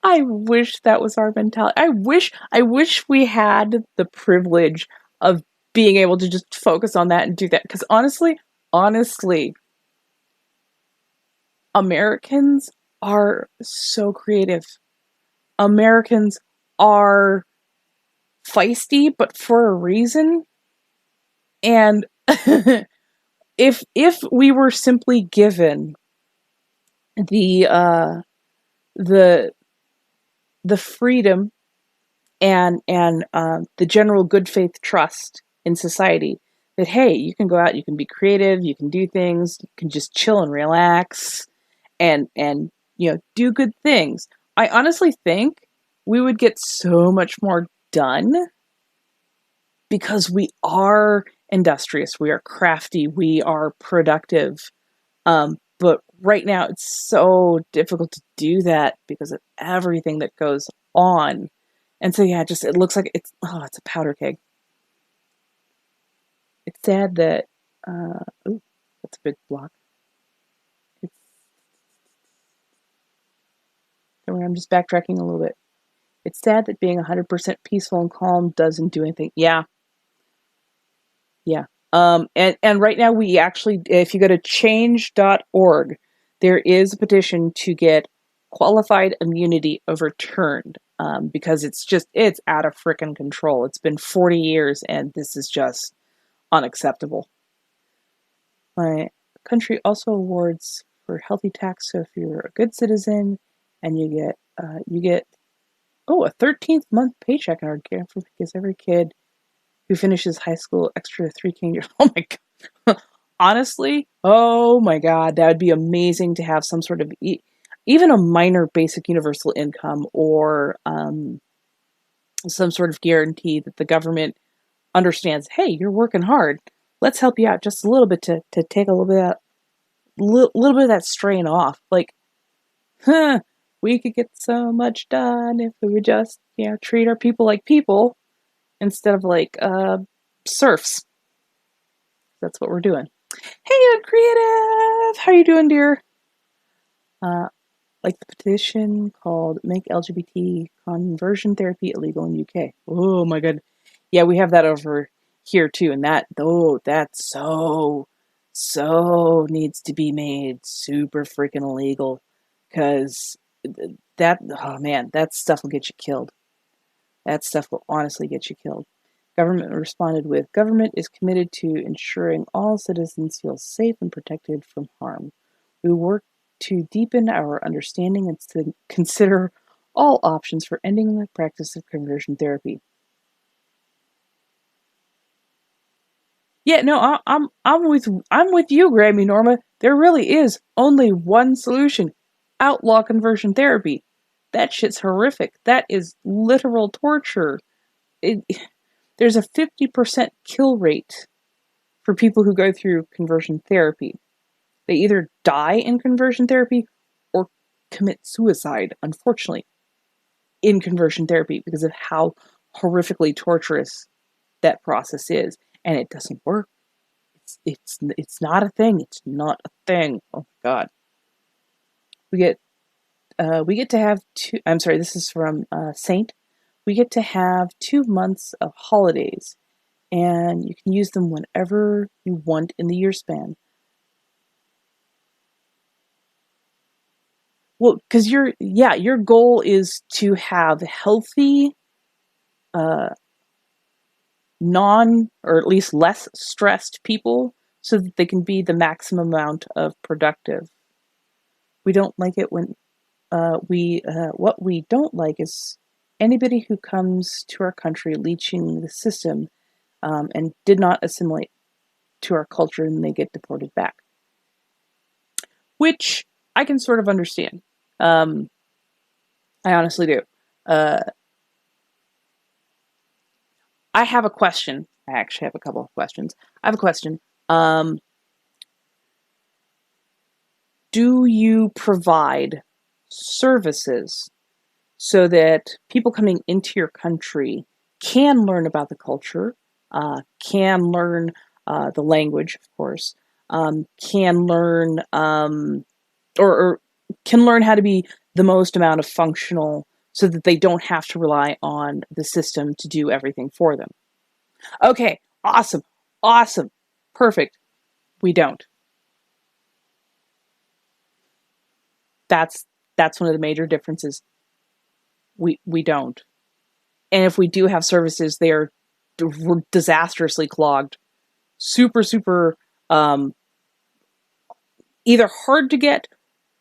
I wish that was our mentality. I wish we had the privilege of being able to just focus on that and do that. Because honestly, Americans are so creative. Americans are feisty, but for a reason. And if we were simply given the the the freedom and the general good faith trust in society that hey, you can go out, you can be creative, you can do things, you can just chill and relax, and do good things. I honestly think we would get so much more done because we are industrious, we are crafty, we are productive. But right now, it's so difficult to do that because of everything that goes on. And so, yeah, just it looks like it's a powder keg. It's sad that, ooh, that's a big block. It's, don't worry, I'm just backtracking a little bit. It's sad that being 100% peaceful and calm doesn't do anything. Yeah, yeah. And right now we actually, if you go to change.org, there is a petition to get qualified immunity overturned because it's out of freaking control. It's been 40 years and this is just unacceptable. My country also awards for healthy tax. So if you're a good citizen and you get a 13th month paycheck, and our government gives every kid who finishes high school extra 3K. Oh my god! Honestly, oh my god, that would be amazing to have some sort of even a minor basic universal income or some sort of guarantee that the government understands. Hey, you're working hard. Let's help you out just a little bit to take a little bit of that strain off. Like, huh, we could get so much done if we would just treat our people like people instead of like serfs. That's what we're doing. Hey, Uncreative! How are you doing, dear? Like the petition called Make LGBT Conversion Therapy Illegal in UK. Oh my god. Yeah, we have that over here too, and that's so needs to be made super freaking illegal. Cause oh man, that stuff will get you killed. That stuff will honestly get you killed. Government responded with, government is committed to ensuring all citizens feel safe and protected from harm. We work to deepen our understanding and to consider all options for ending the practice of conversion therapy. Yeah, no, I'm with you, Grammy Norma. There really is only one solution: outlaw conversion therapy. That shit's horrific. That is literal torture. It, there's a 50% kill rate for people who go through conversion therapy. They either die in conversion therapy or commit suicide, unfortunately, in conversion therapy because of how horrifically torturous that process is. And it doesn't work. It's not a thing. It's not a thing. Oh my god. We get to have two. I'm sorry. This is from Saint. We get to have 2 months of holidays, and you can use them whenever you want in the year span. Well, because your goal is to have healthy, uh, or at least less stressed people so that they can be the maximum amount of productive. We don't like it when what we don't like is anybody who comes to our country leeching the system, and did not assimilate to our culture and they get deported back, which I can sort of understand. Um, I honestly do. Uh, I have a question. I actually have a couple of questions. I have a question. Um, do you provide services so that people coming into your country can learn about the culture, can learn the language, of course, can learn or can learn how to be the most amount of functional so that they don't have to rely on the system to do everything for them. Okay, awesome, awesome, perfect. We don't. That's that's one of the major differences. We don't. And if we do have services, they are disastrously clogged, super super, um, either hard to get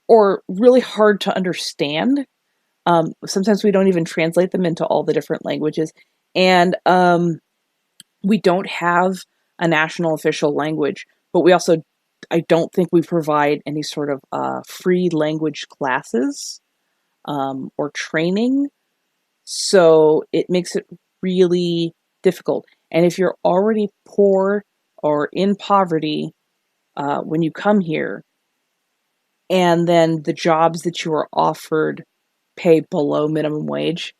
or really hard to understand. Sometimes we don't even translate them into all the different languages, and we don't have a national official language. But we also, I don't think we provide any sort of free language classes, or training. So it makes it really difficult. And if you're already poor or in poverty when you come here, and then the jobs that you are offered pay below minimum wage,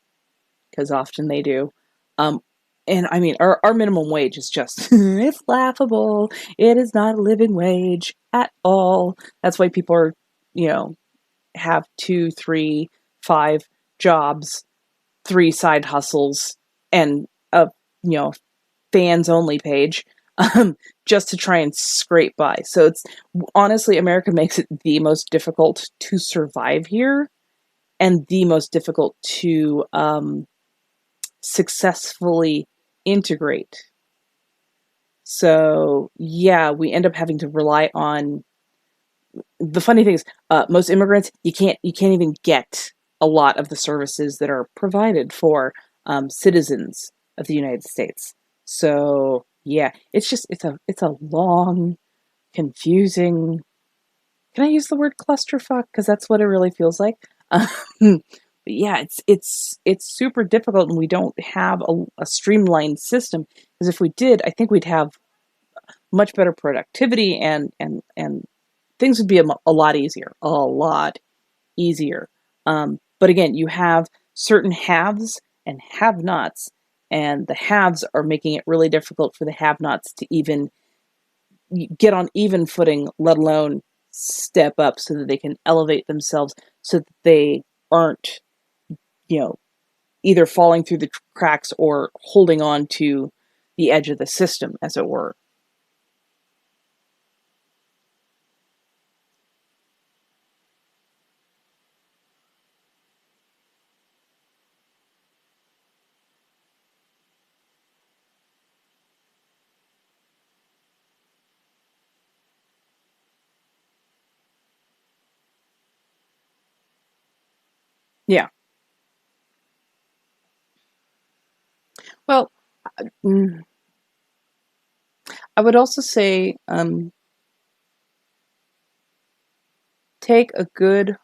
because often they do. Um, and I mean, our minimum wage is just, it's laughable. It is not a living wage at all. That's why people are, you know, have 2, 3, 5 jobs, 3 side hustles, and a, you know, fans only page, um, just to try and scrape by. So it's honestly, America makes it the most difficult to survive here and the most difficult to successfully integrate. So yeah, we end up having to rely on. The funny thing is, most immigrants, you can't even get a lot of the services that are provided for citizens of the United States. So yeah, it's a long, confusing. Can I use the word clusterfuck? Because that's what it really feels like. But yeah, it's super difficult, and we don't have a streamlined system. Because if we did, I think we'd have much better productivity, and things would be a lot easier, a lot easier. But again, you have certain haves and have-nots, and the haves are making it really difficult for the have-nots to even get on even footing, let alone step up so that they can elevate themselves so that they aren't, you know, either falling through the cracks or holding on to the edge of the system, as it were. Yeah. Well, mm, I would also say, take a good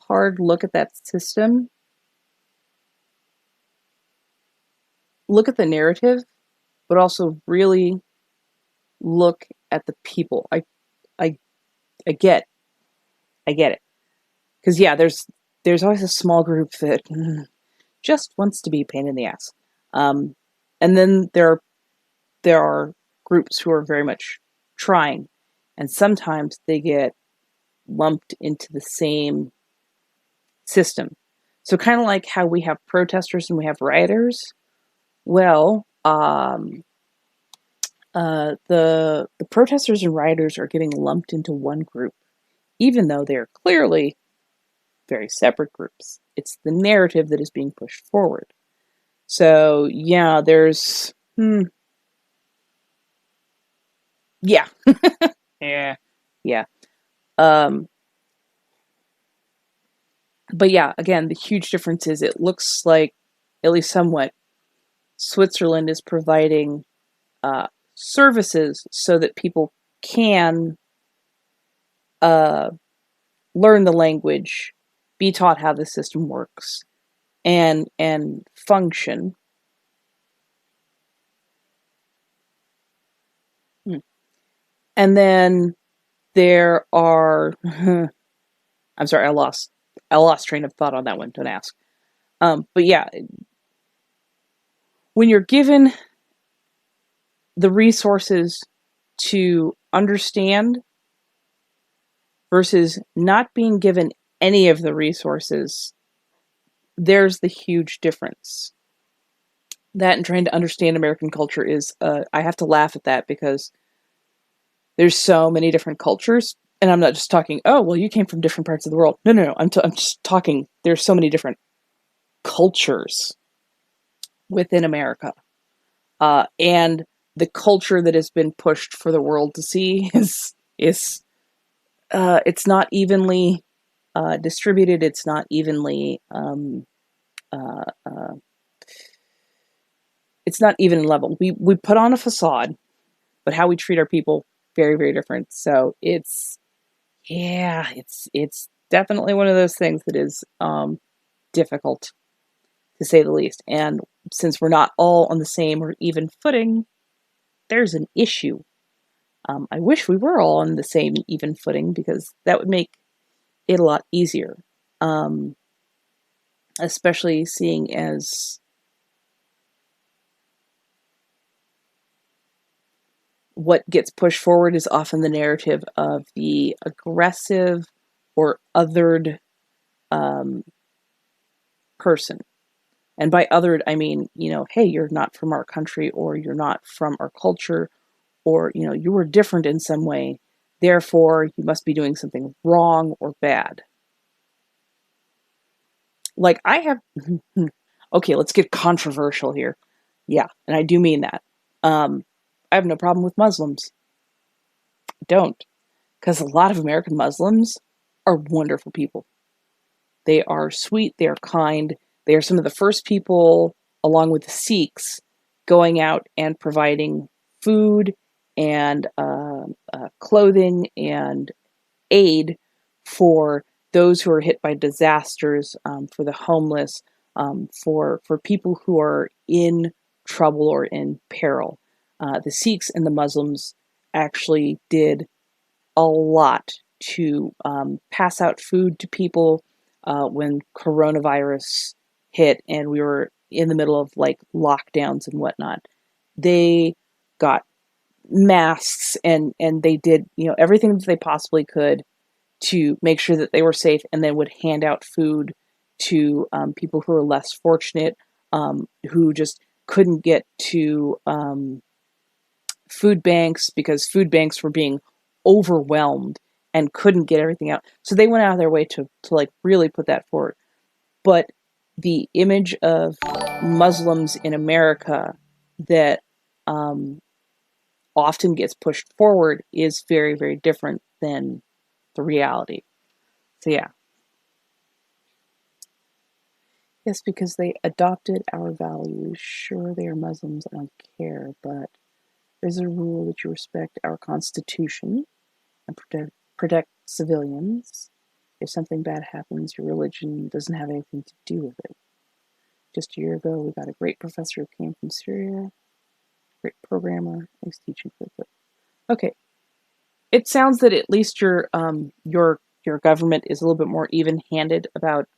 hard look at that system, look at the narrative, but also really look at the people. I, I get, I get it. Because yeah, there's always a small group that just wants to be a pain in the ass. Um, and then there are groups who are very much trying, and sometimes they get lumped into the same system. So kind of like how we have protesters and we have rioters. Well, the protesters and rioters are getting lumped into one group, even though they're clearly very separate groups. It's the narrative that is being pushed forward. So yeah, there's yeah. Yeah. Yeah. Um but yeah, again, the huge difference is it looks like, at least somewhat, Switzerland is providing services so that people can uh, learn the language, be taught how the system works, and function. And then there are, I'm sorry, I lost train of thought on that one. Don't ask. But yeah, when you're given the resources to understand versus not being given any of the resources, there's the huge difference. That and trying to understand American culture is, I have to laugh at that because there's so many different cultures. And I'm not just talking, oh, well, you came from different parts of the world. No, no, no. I'm just talking, there's so many different cultures within America. And the culture that has been pushed for the world to see is it's not evenly distributed. It's not evenly uh, uh, it's not even level. We put on a facade, but how we treat our people, very, very different. So it's definitely one of those things that is difficult, to say the least. And since we're not all on the same or even footing, there's an issue. I wish we were all on the same even footing because that would make it a lot easier. Um, Especially seeing as what gets pushed forward is often the narrative of the aggressive or othered um, person. And by othered, I mean, hey, you're not from our country, or you're not from our culture, or, you were different in some way. Therefore, you must be doing something wrong or bad. Like I have, okay, let's get controversial here. Yeah, and I do mean that. I have no problem with Muslims. I don't, because a lot of American Muslims are wonderful people. They are sweet, they are kind, they are some of the first people, along with the Sikhs, going out and providing food and clothing and aid for those who are hit by disasters, for the homeless, for people who are in trouble or in peril. The Sikhs and the Muslims actually did a lot to pass out food to people when coronavirus hit and we were in the middle of like lockdowns and whatnot. They got masks and they did everything that they possibly could to make sure that they were safe, and then would hand out food to people who are less fortunate, who just couldn't get to food banks because food banks were being overwhelmed and couldn't get everything out. So they went out of their way to like really put that forward. But the image of Muslims in America that um, often gets pushed forward is very, very different than the reality. So yeah. Yes, because they adopted our values. Sure, they are Muslims, I don't care, but there's a rule that you respect our Constitution and protect civilians. If something bad happens, your religion doesn't have anything to do with it. Just a year ago, we got a great professor who came from Syria, great programmer. He's teaching for it. Okay, it sounds that at least your government is a little bit more even-handed about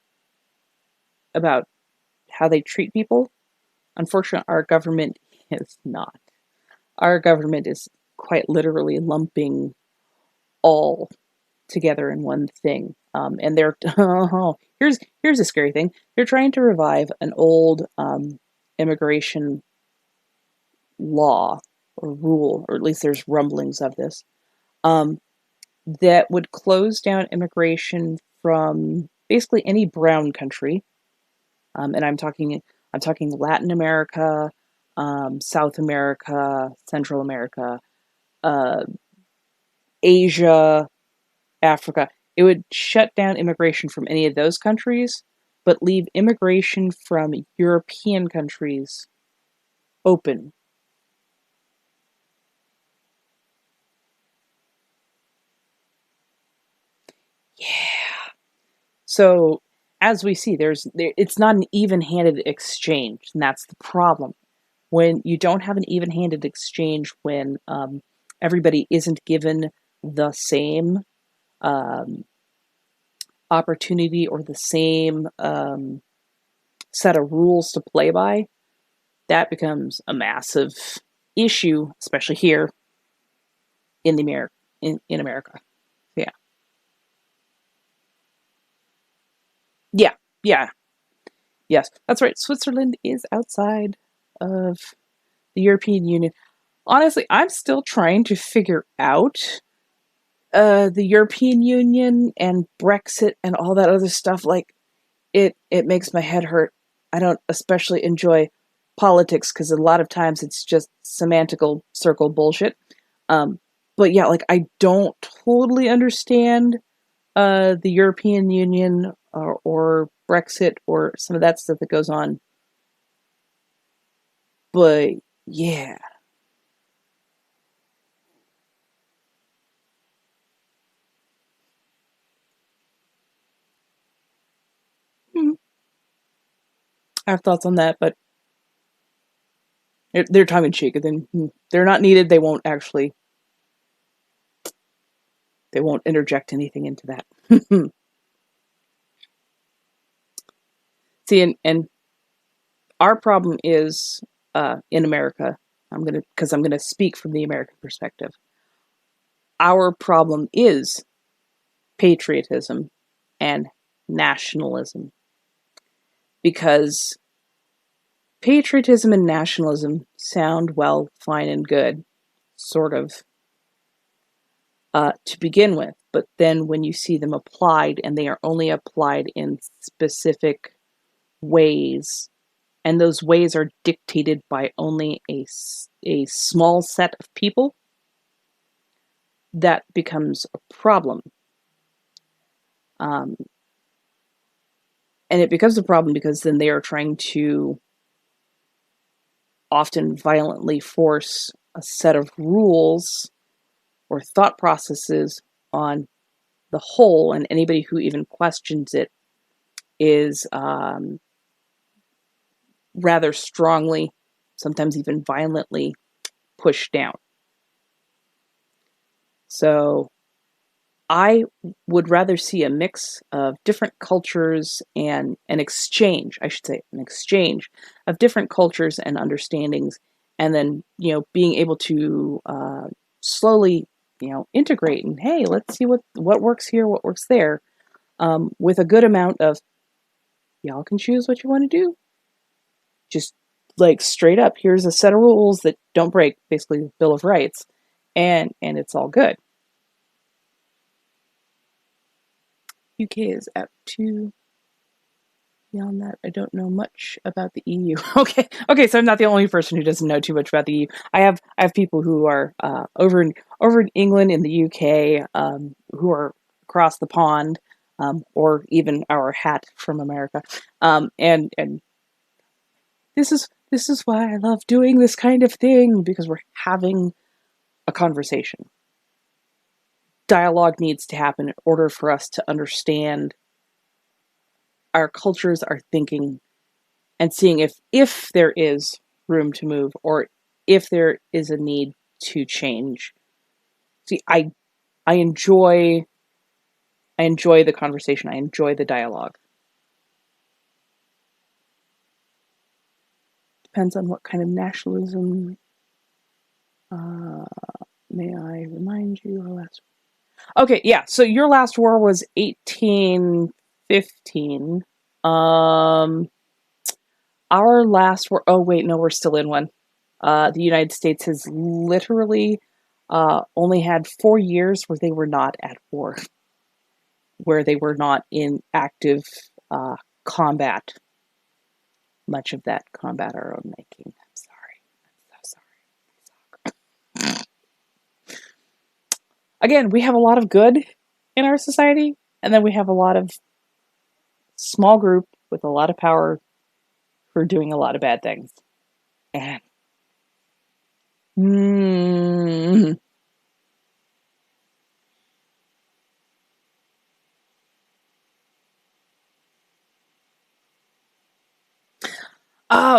how they treat people. Unfortunately, our government is not. Our government is quite literally lumping all together in one thing. And they're here's a scary thing. They're trying to revive an old immigration law or rule, or at least there's rumblings of this, that would close down immigration from basically any brown country, and I'm talking Latin America, South America, Central America, uh, Asia, Africa. It would shut down immigration from any of those countries, but leave immigration from European countries open. Yeah. So as we see, it's not an even-handed exchange, and that's the problem. When you don't have an even-handed exchange, when everybody isn't given the same um, opportunity or the same set of rules to play by, that becomes a massive issue, especially here in the America in America. Yeah, yeah, yeah, yes, that's right. Switzerland is outside of the European Union. Honestly, I'm still trying to figure out the European Union and Brexit and all that other stuff. Like it makes my head hurt. I don't especially enjoy politics because a lot of times it's just semantical circle bullshit. Um, but yeah, like I don't totally understand the European Union or Brexit or some of that stuff that goes on. But yeah. Hmm, I have thoughts on that, but they're tongue in cheek. And then they're not needed. They won't interject anything into that. See, and our problem is in America. I'm gonna speak from the American perspective. Our problem is patriotism and nationalism because patriotism and nationalism sound well, fine, and good, sort of, to begin with. But then when you see them applied, and they are only applied in specific ways, and those ways are dictated by only a small set of people, that becomes a problem. Um, and it becomes a problem because then they are trying to often violently force a set of rules or thought processes on the whole, and anybody who even questions it is rather strongly, sometimes even violently, pushed down. So I would rather see a mix of different cultures and an exchange, I should say, an exchange of different cultures and understandings, and then, being able to slowly, integrate and, hey, let's see what works here, what works there, with a good amount of, y'all can choose what you want to do. Just like straight up, here's a set of rules that don't break, basically the Bill of Rights, and it's all good. UK is apt to. Beyond that, I don't know much about the EU. Okay, so I'm not the only person who doesn't know too much about the EU. I have people who are over in England, in the UK, who are across the pond, or even our hat from America, and this is why I love doing this kind of thing, because we're having a conversation. Dialogue needs to happen in order for us to understand our cultures, our thinking, and seeing if there is room to move, or if there is a need to change. See, I enjoy I enjoy the conversation. I enjoy the dialogue. Depends on what kind of nationalism. Uh, may I remind you our last? Okay, yeah. So your last war was 1815. Um, our last war. Oh wait, no, we're still in one. The United States has literally only had 4 years where they were not at war. where they were not in active combat. Much of that combat our own making. I'm sorry. I'm so sorry. Again, we have a lot of good in our society, and then we have a lot of small group with a lot of power who are doing a lot of bad things. And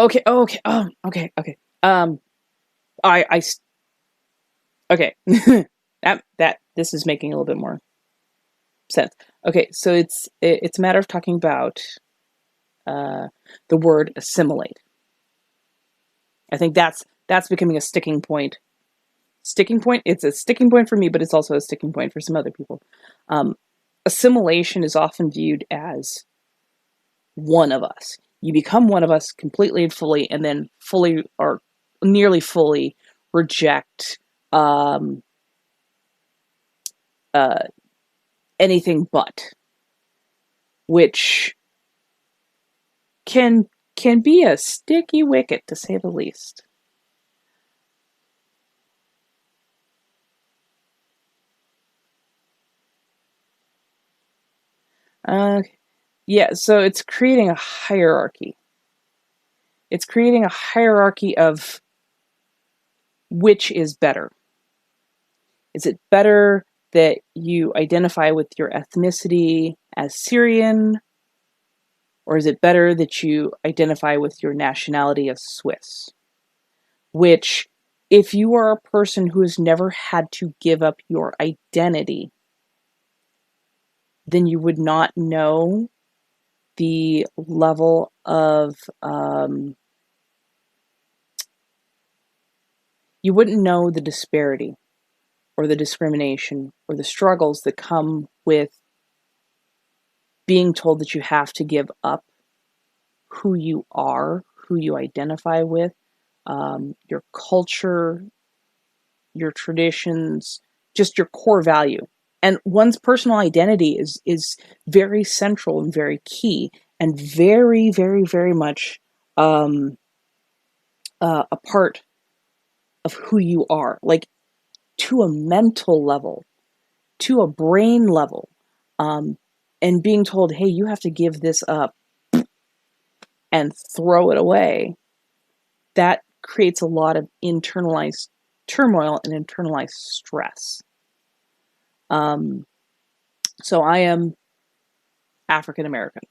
okay. Oh, okay. Okay. Okay. I okay. that this is making a little bit more sense. Okay, so it's a matter of talking about the word assimilate. I think that's becoming a sticking point. Sticking point. It's a sticking point for me, but it's also a sticking point for some other people. Um, Assimilation is often viewed as one of us. You become one of us completely and fully, and then fully or nearly fully reject um, uh, anything but, which can can be a sticky wicket to say the least. Uh, yeah, so it's creating a hierarchy. It's creating a hierarchy of which is better. Is it better that you identify with your ethnicity as Syrian, or is it better that you identify with your nationality as Swiss? Which, if you are a person who has never had to give up your identity, then you would not know the level of you wouldn't know the disparity or the discrimination or the struggles that come with being told that you have to give up who you are, who you identify with, your culture, your traditions, just your core value. And one's personal identity is very central and very key and very, very, very much um, a part of who you are, like to a mental level, to a brain level, um, and being told, hey, you have to give this up and throw it away, that creates a lot of internalized turmoil and internalized stress. Um, so I am African American.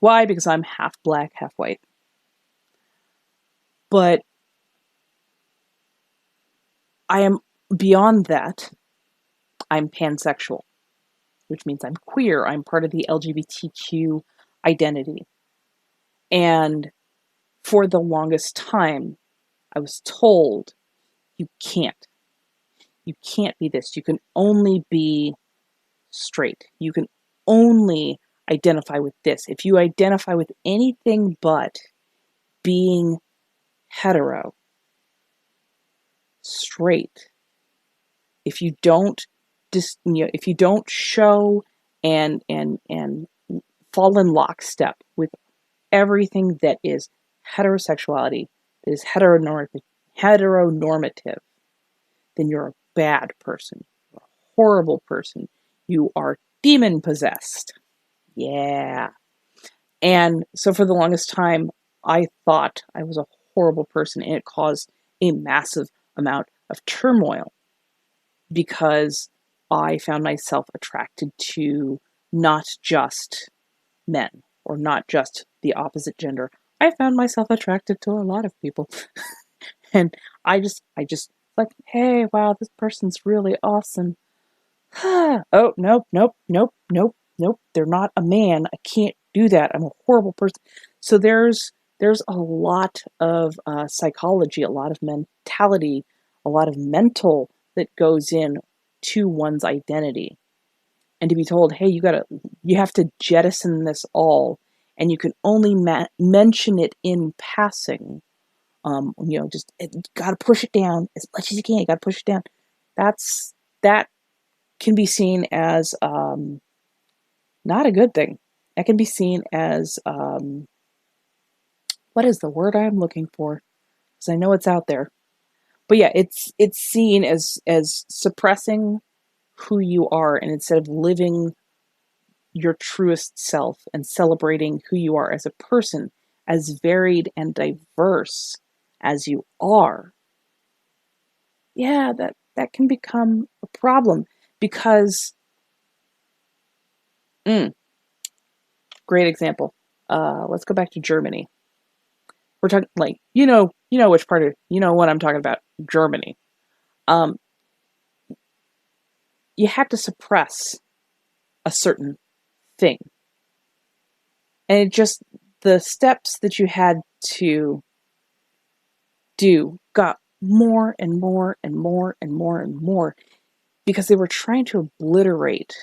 Why? Because I'm half black, half white. But I am beyond that. I'm pansexual, which means I'm queer. I'm part of the LGBTQ identity. And for the longest time, I was told, you can't. You can't be this. You can only be straight. You can only identify with this. If you identify with anything but being hetero, straight, if you don't if you don't show and fall in lockstep with everything that is heterosexuality, that is heteronormative, then you're a bad person. You're a horrible person. You are demon possessed. Yeah. And so for the longest time, I thought I was a horrible person, and it caused a massive amount of turmoil because I found myself attracted to not just men or not just the opposite gender. I found myself attracted to a lot of people. And I just like, hey, wow, this person's really awesome. Oh, nope, nope, nope, nope, nope. They're not a man. I can't do that. I'm a horrible person. So there's a lot of psychology, a lot of mentality, a lot of mental that goes in to one's identity. And to be told, hey, you have to jettison this all, and you can only mention it in passing. Just got to push it down as much as you can. You got to push it down. That can be seen as not a good thing. That can be seen as what is the word I'm looking for? Because I know it's out there. But yeah, it's seen as suppressing who you are, and instead of living your truest self and celebrating who you are as a person, as varied and diverse as you are, yeah, that can become a problem because, mm, great example. Let's go back to Germany. We're talking like which part of what I'm talking about. Germany. Um, you had to suppress a certain thing, and it just the steps that you had to do got more and more and more and more and more because they were trying to obliterate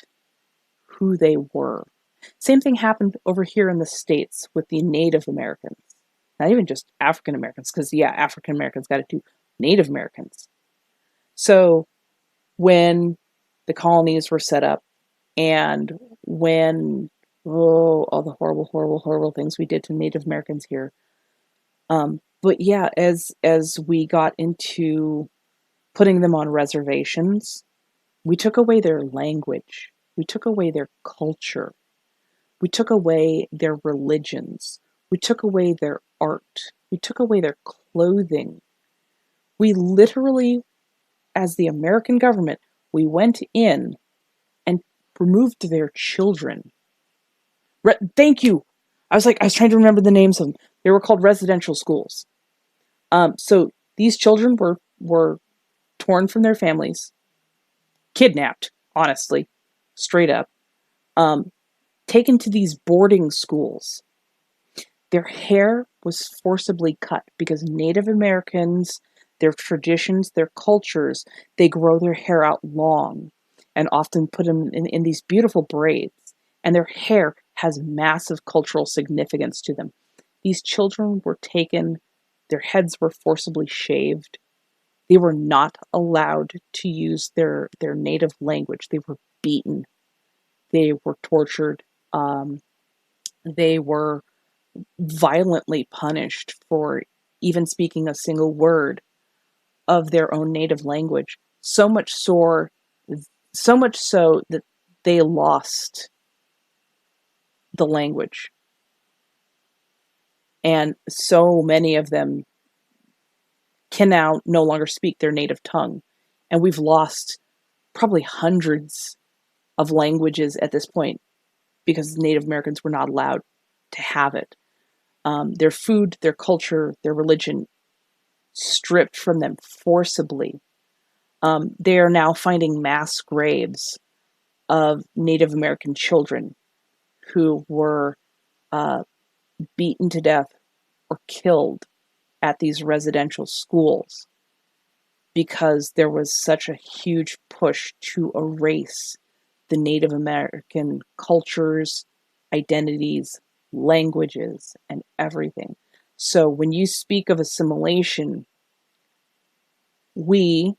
who they were. Same thing happened over here in the States with the Native Americans. Not even just African Americans, because yeah, African Americans got to do Native Americans. So when the colonies were set up and when all the horrible, horrible, horrible things we did to Native Americans here. But yeah, as we got into putting them on reservations, we took away their language, we took away their culture, we took away their religions, we took away their art, we took away their clothing. We literally, as the American government, we went in and removed their children. Thank you. I was trying to remember the names of them. They were called residential schools. So these children were torn from their families, kidnapped, honestly, straight up, um, taken to these boarding schools. Their hair was forcibly cut because Native Americans, their traditions, their cultures, they grow their hair out long and often put them in these beautiful braids. And their hair has massive cultural significance to them. These children were taken, their heads were forcibly shaved. They were not allowed to use their native language. They were beaten. They were tortured. They were violently punished for even speaking a single word of their own native language. So much so that they lost the language, and so many of them can now no longer speak their native tongue, and we've lost probably hundreds of languages at this point because Native Americans were not allowed to have it. Their food, their culture, their religion stripped from them forcibly. They are now finding mass graves of Native American children who were uh, beaten to death or killed at these residential schools because there was such a huge push to erase the Native American cultures, identities, languages, and everything. So when you speak of assimilation, we,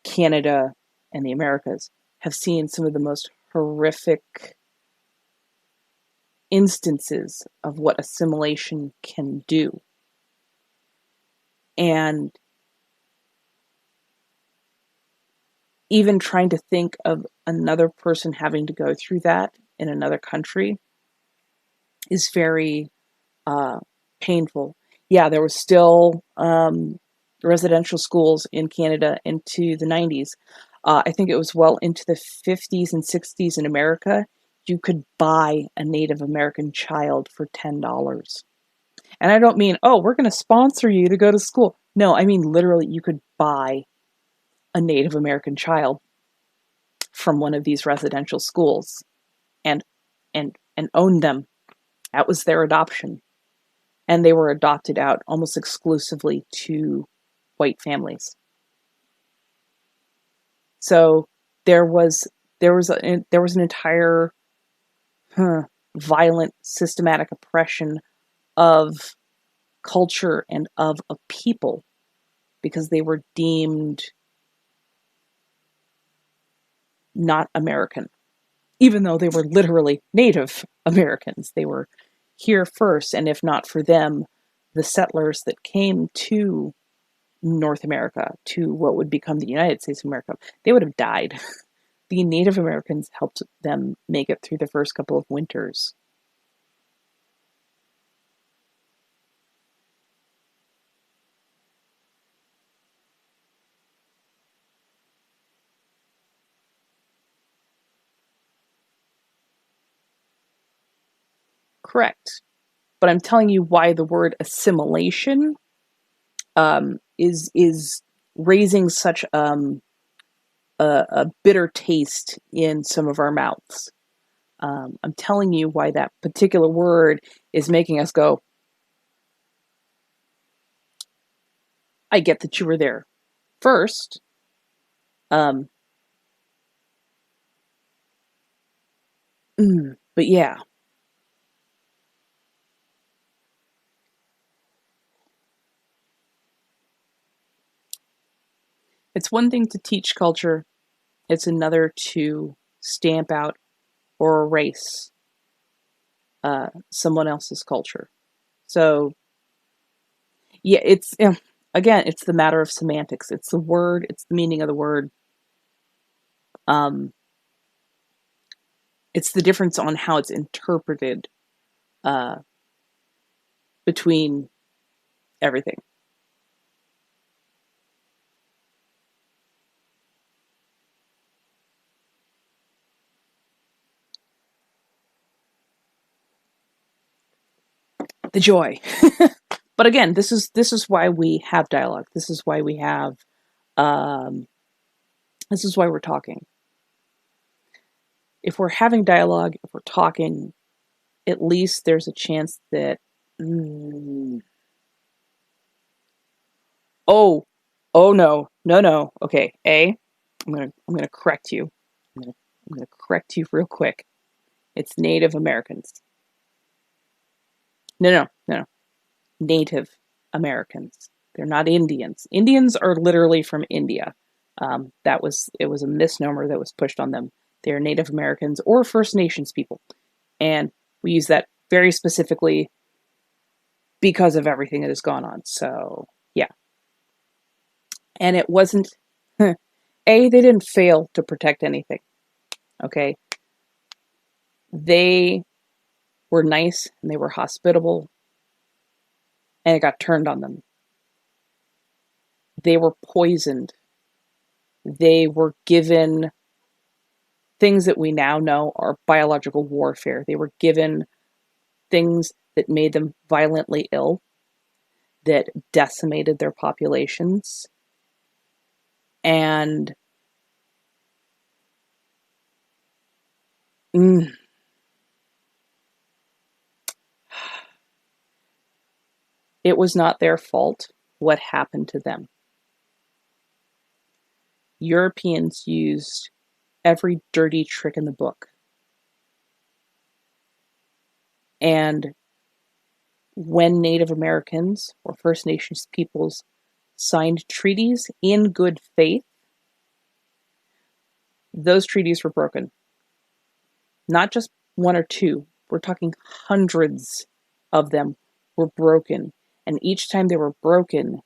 Canada, and the Americas have seen some of the most horrific instances of what assimilation can do. And even trying to think of another person having to go through that in another country is very uh, painful. Yeah, there was still residential schools in Canada into the 90s. I think it was well into the 50s and 60s in America. You could buy a Native American child for $10. And I don't mean, oh, we're going to sponsor you to go to school. No, I mean literally you could buy a Native American child from one of these residential schools and and own them. That was their adoption. And they were adopted out almost exclusively to white families. So there was an entire violent systematic oppression of culture and of a people because they were deemed not American. even though they were literally Native Americans. They were here first, and if not for them, the settlers that came to North America, to what would become the United States of America, they would have died. The Native Americans helped them make it through the first couple of winters. Correct. But I'm telling you why the word assimilation is raising such a bitter taste in some of our mouths. I'm telling you why that particular word is making us go, I get that you were there first. Um, but yeah, it's one thing to teach culture, it's another to stamp out or erase someone else's culture. So, yeah, again, it's the matter of semantics. It's the word, it's the meaning of the word. Um, it's the difference on how it's interpreted uh, between everything. The joy. But again, this is why we have dialogue. This is why we have um, this is why we're talking. If we're having dialogue, if we're talking, at least there's a chance that mm, oh oh no no no okay I'm gonna correct you. I'm gonna correct you real quick. It's Native Americans. No. Native Americans. They're not Indians. Indians are literally from India. It was a misnomer that was pushed on them. They are Native Americans or First Nations people, and we use that very specifically because of everything that has gone on. So yeah, and it wasn't. They didn't fail to protect anything. Okay, they were nice and they were hospitable, and it got turned on them. They were poisoned. They were given things that we now know are biological warfare. They were given things that made them violently ill, that decimated their populations, and mm, it was not their fault what happened to them. Europeans used every dirty trick in the book. And when Native Americans or First Nations peoples signed treaties in good faith, those treaties were broken. Not just one or two, we're talking hundreds of them were broken. And each time they were broken,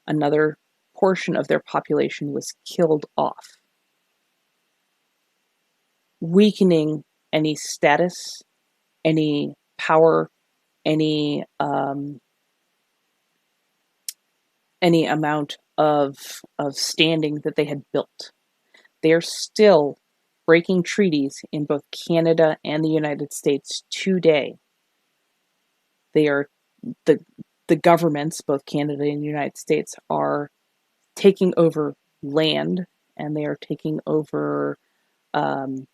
another portion of their population was killed off, weakening any status, any power, any amount of standing that they had built. They're still breaking treaties in both Canada and the United States today. They are the the governments, both Canada and the United States, are taking over land and they are taking over um,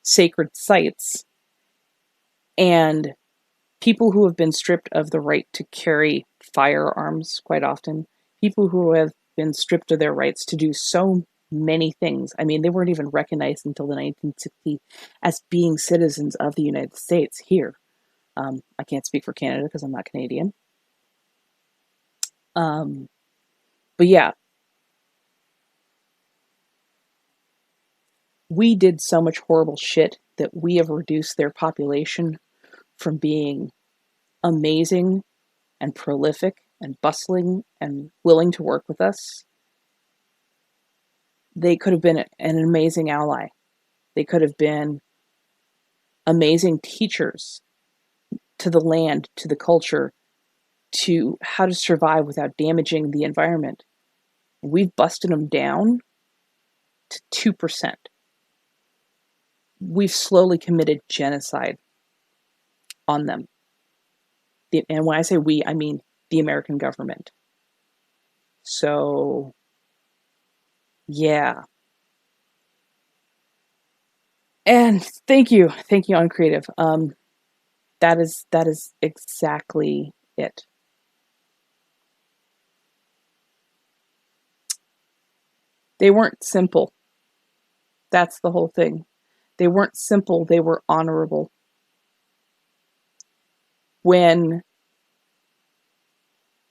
sacred sites. And people who have been stripped of the right to carry firearms quite often, people who have been stripped of their rights to do so many things. I mean, they weren't even recognized until the 1960s as being citizens of the United States here. I can't speak for Canada because I'm not Canadian. Um, but yeah, We did so much horrible shit that we have reduced their population from being amazing and prolific and bustling and willing to work with us. They could have been an amazing ally. They could have been amazing teachers to the land, to the culture, to how to survive without damaging the environment. We've busted them down to 2%. We've slowly committed genocide on them. And when I say we, I mean the American government. So, yeah. And thank you, Uncreative. That is exactly it. They weren't simple. That's the whole thing. They weren't simple, they were honorable. When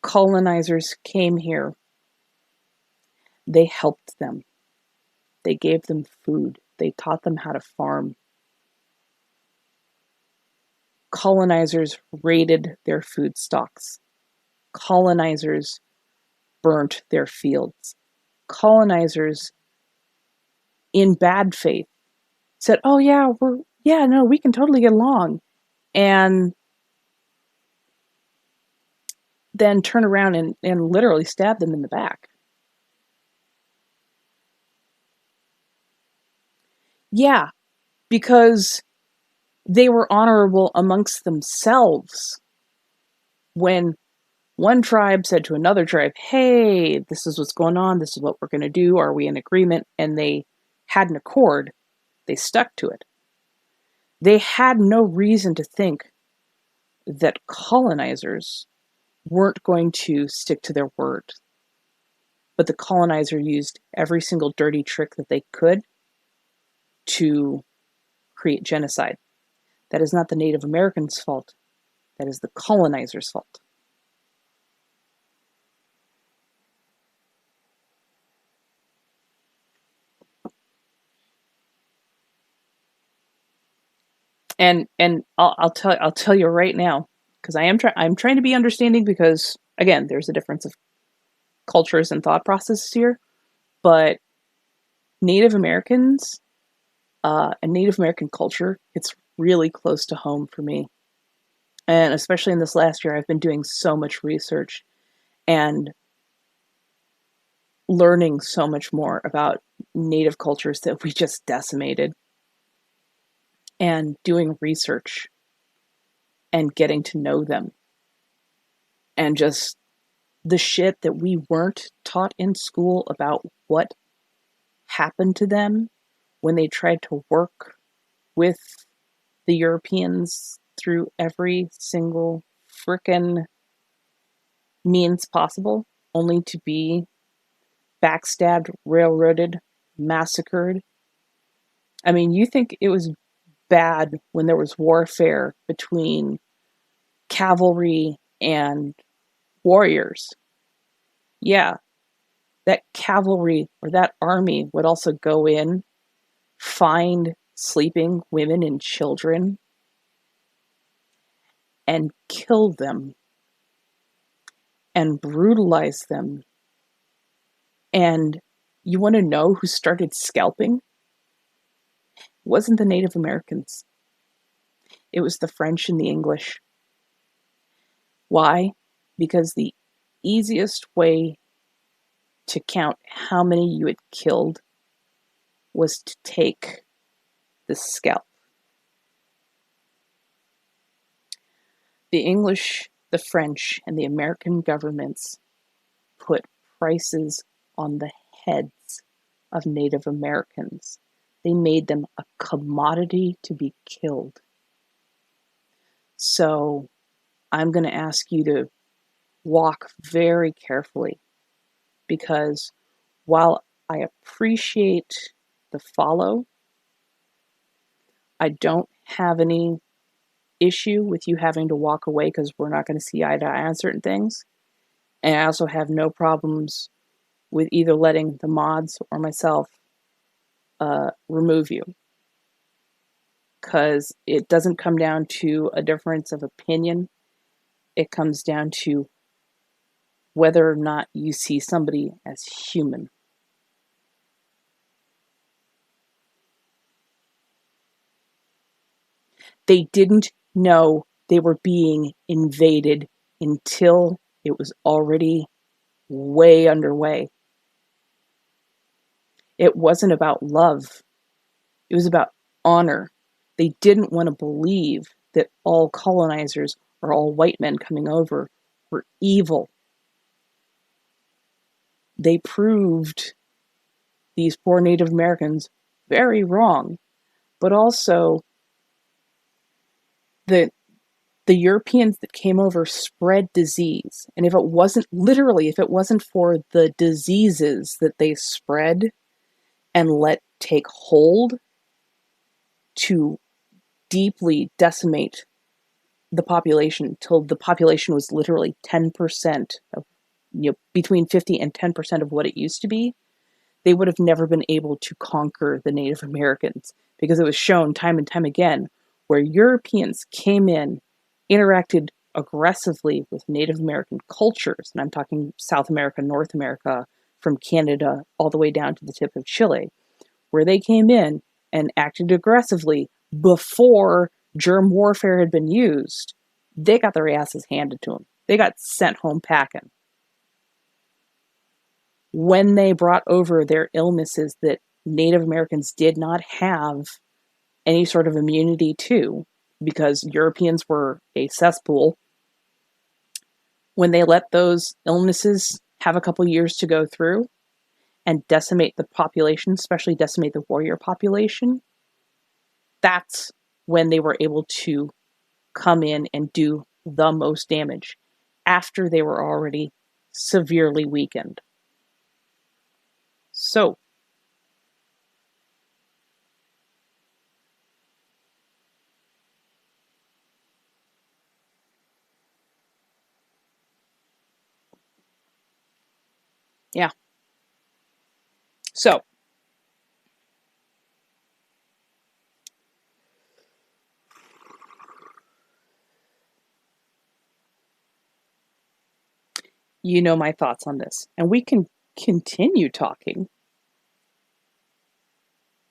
colonizers came here, they helped them. They gave them food. They taught them how to farm. Colonizers raided their food stocks. Colonizers burnt their fields. Colonizers, in bad faith, said, "Oh yeah, we can totally get along," and then turn around and literally stab them in the back. Yeah, because they were honorable amongst themselves. When one tribe said to another tribe, "Hey, this is what's going on. This is what we're going to do. Are we in agreement?" And they had an accord. They stuck to it. They had no reason to think that colonizers weren't going to stick to their word. But the colonizer used every single dirty trick that they could to create genocide. That is not the Native Americans' fault. That is the colonizer's fault. And I'll tell you right now, because I'm trying to be understanding, because again, there's a difference of cultures and thought processes here. But Native Americans and Native American culture, it's really close to home for me. And especially in this last year, I've been doing so much research and learning so much more about Native cultures that we just decimated, and doing research and getting to know them, and just the shit that we weren't taught in school about what happened to them when they tried to work with the Europeans through every single frickin' means possible, only to be backstabbed, railroaded, massacred. I mean, you think it was bad when there was warfare between cavalry and warriors. Yeah, that cavalry or that army would also go in, find sleeping women and children, and kill them and brutalize them. And you want to know who started scalping? It wasn't the Native Americans. It was the French and the English. Why? Because the easiest way to count how many you had killed was to take the scalp. The English, the French, and the American governments put prices on the heads of Native Americans. They made them a commodity to be killed. So I'm going to ask you to walk very carefully, because while I appreciate the follow, I don't have any issue with you having to walk away because we're not going to see eye to eye on certain things. And I also have no problems with either letting the mods or myself remove you, because it doesn't come down to a difference of opinion. It comes down to whether or not you see somebody as human. They didn't know they were being invaded until it was already way underway. It wasn't about love. It was about honor. They didn't want to believe that all colonizers or all white men coming over were evil. They proved these poor Native Americans very wrong, but also the the Europeans that came over spread disease. And if it wasn't for the diseases that they spread and let take hold to deeply decimate the population till the population was literally 10% of, between 50 and 10% of what it used to be, they would have never been able to conquer the Native Americans, because it was shown time and time again where Europeans came in, interacted aggressively with Native American cultures, and I'm talking South America, North America, from Canada all the way down to the tip of Chile, where they came in and acted aggressively before germ warfare had been used. They got their asses handed to them. They got sent home packing. When they brought over their illnesses that Native Americans did not have any sort of immunity to, because Europeans were a cesspool, when they let those illnesses have a couple years to go through and decimate the population, especially decimate the warrior population, that's when they were able to come in and do the most damage after they were already severely weakened. So, yeah. So, you know my thoughts on this, and we can continue talking,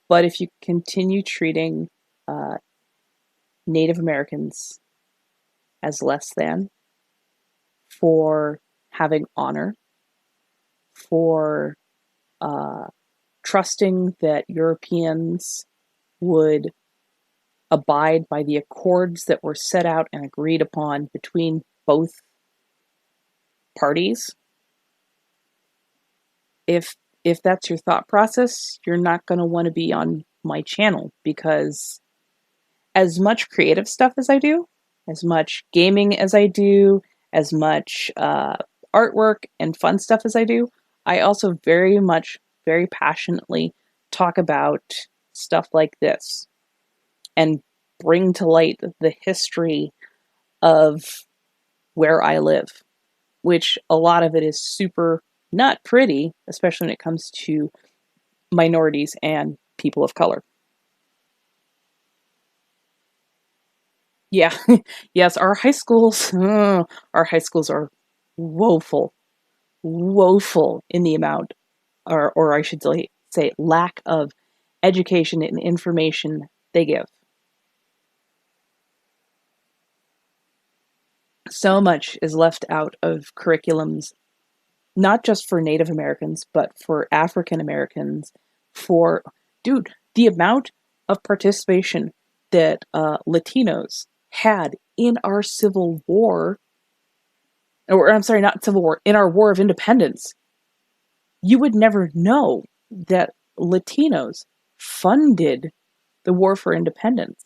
but if you continue treating uh, Native Americans as less than, for having honor, for uh, trusting that Europeans would abide by the accords that were set out and agreed upon between both parties, if that's your thought process, you're not going to want to be on my channel, because as much creative stuff as I do, as much gaming as I do, as much artwork and fun stuff as I do, I also very much, very passionately talk about stuff like this and bring to light the history of where I live, which a lot of it is super not pretty, especially when it comes to minorities and people of color. Yeah, yes, our high schools are woeful, woeful in the amount, or I should say, lack of education and information they give. So much is left out of curriculums, not just for Native Americans, but for African Americans. For, dude, the amount of participation that Latinos had in our Civil War, or I'm sorry, not Civil War, in our War of Independence, you would never know that Latinos funded the War for Independence.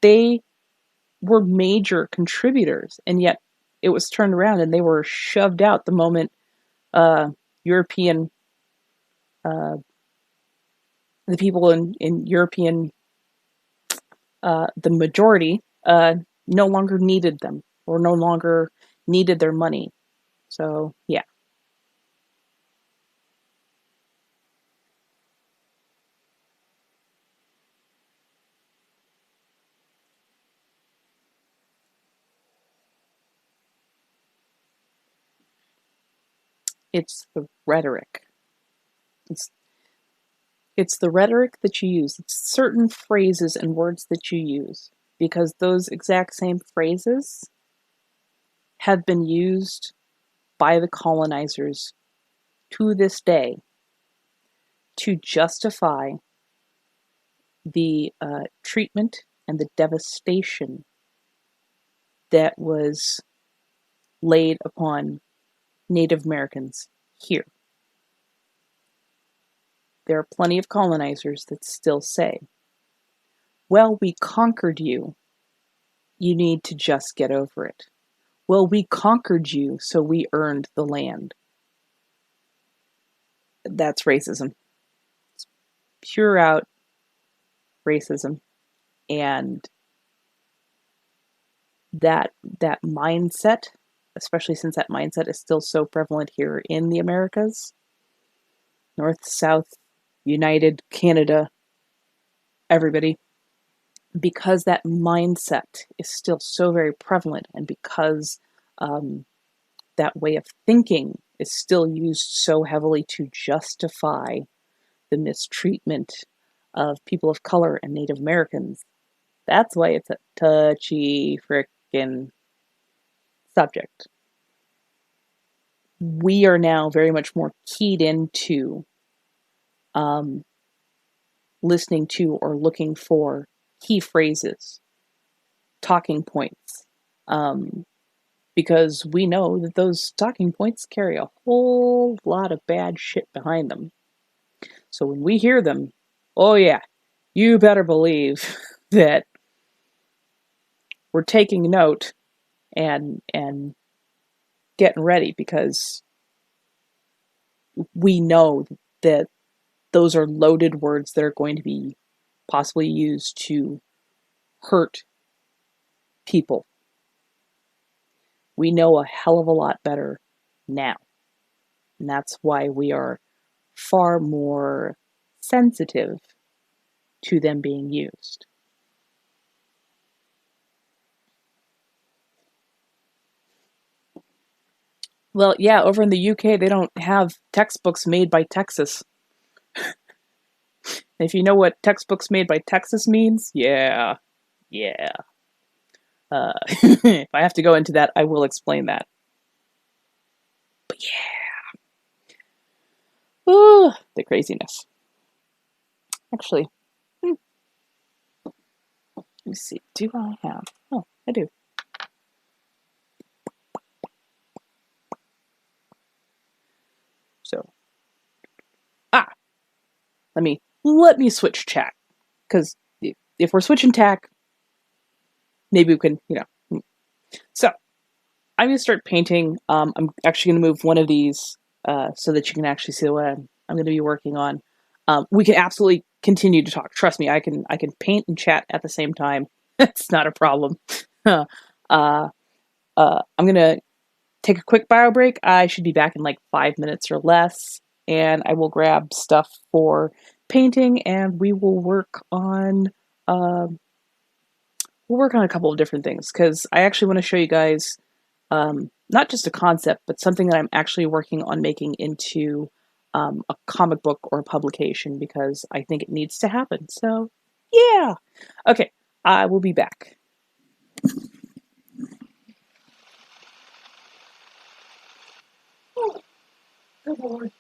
They were major contributors, and yet it was turned around and they were shoved out the moment European, uh, the people in European, the majority, no longer needed them or no longer needed their money. So, yeah. It's the rhetoric. It's it's the rhetoric that you use. It's certain phrases and words that you use, because those exact same phrases have been used by the colonizers to this day to justify the treatment and the devastation that was laid upon Native Americans here. There are plenty of colonizers that still say, well, we conquered you. You need to just get over it. Well, we conquered you, so we earned the land. That's racism. It's pure out racism. And that mindset, especially since that mindset is still so prevalent here in the Americas, North, South, United, Canada, everybody, because that mindset is still so very prevalent, and because that way of thinking is still used so heavily to justify the mistreatment of people of color and Native Americans, that's why it's a touchy frickin' subject. We are now very much more keyed into listening to or looking for key phrases, talking points, because we know that those talking points carry a whole lot of bad shit behind them. So when we hear them, oh yeah, you better believe that we're taking note and getting ready, because we know that those are loaded words that are going to be possibly used to hurt people. We know a hell of a lot better now. And that's why we are far more sensitive to them being used. Well, yeah, over in the UK, they don't have textbooks made by Texas. If you know what textbooks made by Texas means, yeah. If I have to go into that, I will explain that. But yeah, ooh, the craziness. Actually, let me see. Do I have? Oh, I do. So, let me switch tack, because if we're switching tack, maybe we can, So, I'm gonna start painting. I'm actually gonna move one of these so that you can actually see what I'm gonna be working on. We can absolutely continue to talk. Trust me, I can paint and chat at the same time. It's not a problem. I'm gonna take a quick bio break. I should be back in like 5 minutes or less, and I will grab stuff for painting, and we will work on a couple of different things, because I actually want to show you guys not just a concept, but something that I'm actually working on making into a comic book or a publication, because I think it needs to happen. So, yeah. Okay, I will be back. Oh, good Lord.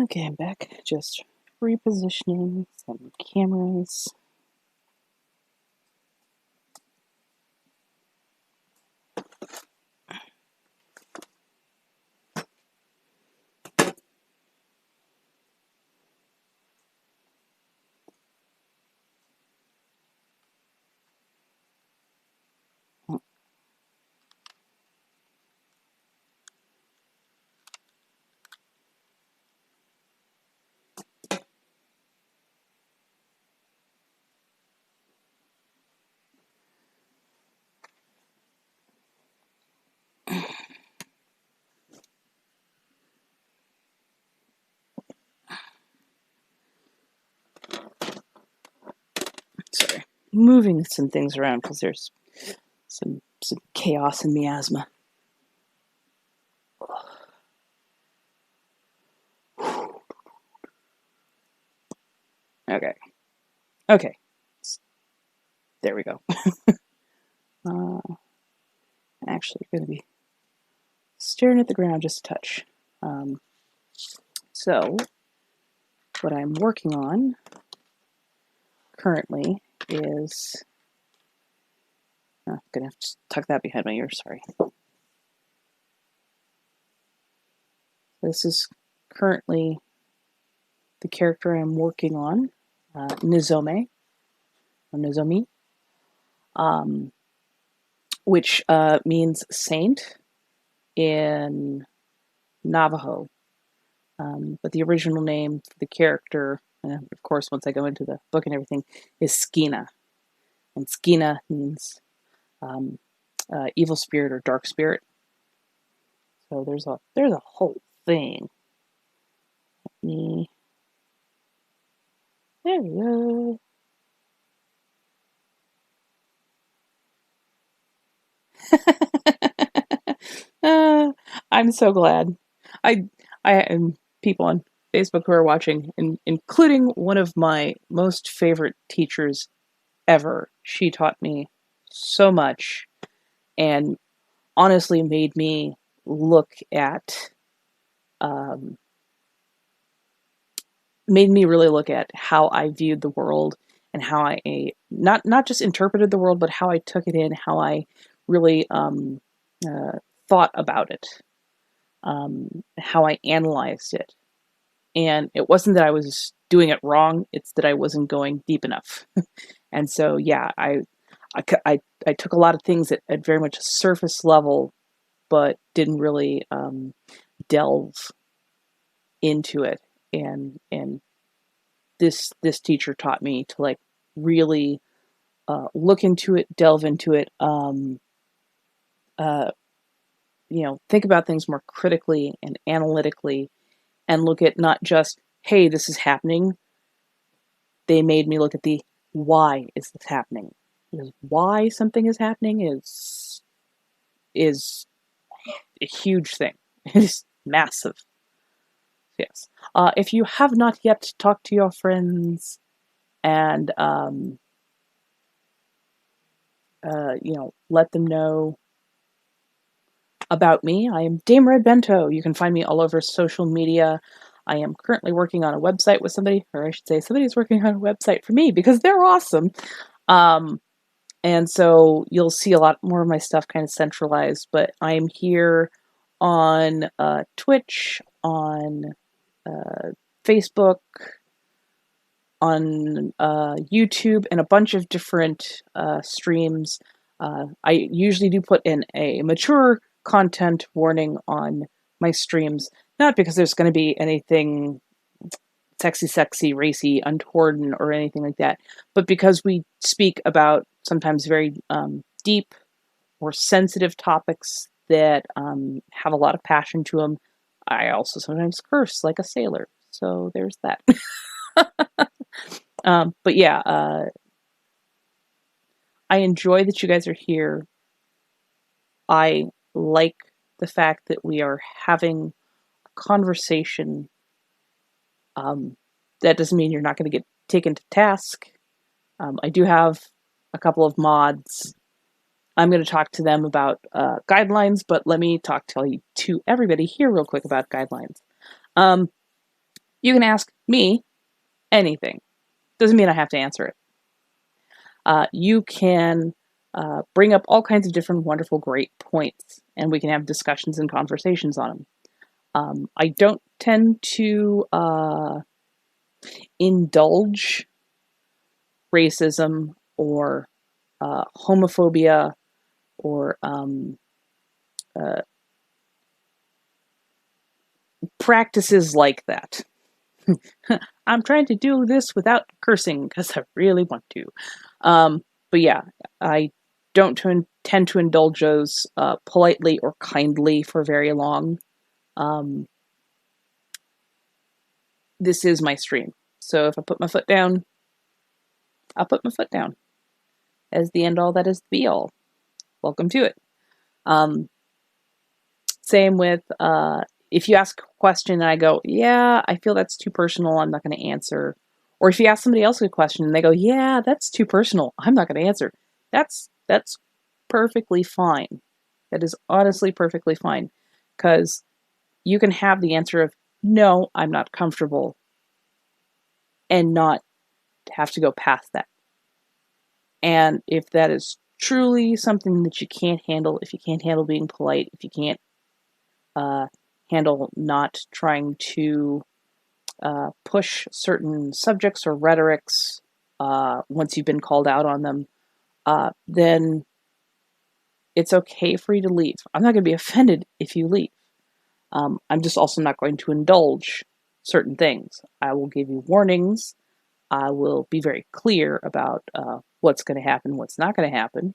Okay, I'm back. Just repositioning some cameras. Sorry, moving some things around because there's some chaos and miasma. Okay. Okay. There we go. Actually, going to be staring at the ground just a touch. So, what I'm working on currently is... I'm going to have to tuck that behind my ear, sorry. This is currently the character I'm working on, Nizome, or Nozomi, which means saint in Navajo. But the original name for the character, of course, once I go into the book and everything, is Skina. And Skina means evil spirit or dark spirit. So there's a whole thing. There we go. I'm so glad. I am people on Facebook who are watching, including one of my most favorite teachers ever. She taught me so much and honestly made me look at, made me really look at how I viewed the world and how I not just interpreted the world, but how I took it in, how I really thought about it, how I analyzed it. And it wasn't that I was doing it wrong, it's that I wasn't going deep enough. And so, yeah, I took a lot of things at very much a surface level, but didn't really delve into it. And this teacher taught me to like really look into it, delve into it, think about things more critically and analytically, and look at not just, hey, this is happening. They made me look at the why is this happening. Because why something is happening is a huge thing. It is massive. Yes. If you have not yet talked to your friends and let them know about me, I am Dame Red Bento. You can find me all over social media. I am currently working on a website with somebody, or I should say somebody's working on a website for me because they're awesome. And so you'll see a lot more of my stuff kind of centralized, but I'm here on Twitch, on Facebook, on YouTube, and a bunch of different streams. I usually do put in a mature content warning on my streams, not because there's going to be anything sexy, racy, untoward, or anything like that, but because we speak about sometimes very deep or sensitive topics that have a lot of passion to them. I also sometimes curse like a sailor, so there's that. But yeah, I enjoy that you guys are here. I like the fact that we are having a conversation. That doesn't mean you're not going to get taken to task. I do have a couple of mods. I'm going to talk to them about guidelines, but let me tell you to everybody here real quick about guidelines. You can ask me anything. Doesn't mean I have to answer it. You can bring up all kinds of different wonderful, great points, and we can have discussions and conversations on them. I don't tend to indulge racism or homophobia or practices like that. I'm trying to do this without cursing because I really want to. But yeah, I don't tend to indulge those politely or kindly for very long. This is my stream. So if I put my foot down, I'll put my foot down. As the end all, that is the be all. Welcome to it. Same with if you ask a question and I go, yeah, I feel that's too personal, I'm not going to answer. Or if you ask somebody else a question and they go, yeah, that's too personal, I'm not going to answer. That's perfectly fine. That is honestly perfectly fine. Because you can have the answer of, no, I'm not comfortable, and not have to go past that. And if that is truly something that you can't handle, if you can't handle being polite, if you can't handle not trying to push certain subjects or rhetorics once you've been called out on them, then it's okay for you to leave. I'm not going to be offended if you leave. I'm just also not going to indulge certain things. I will give you warnings. I will be very clear about what's going to happen, what's not going to happen.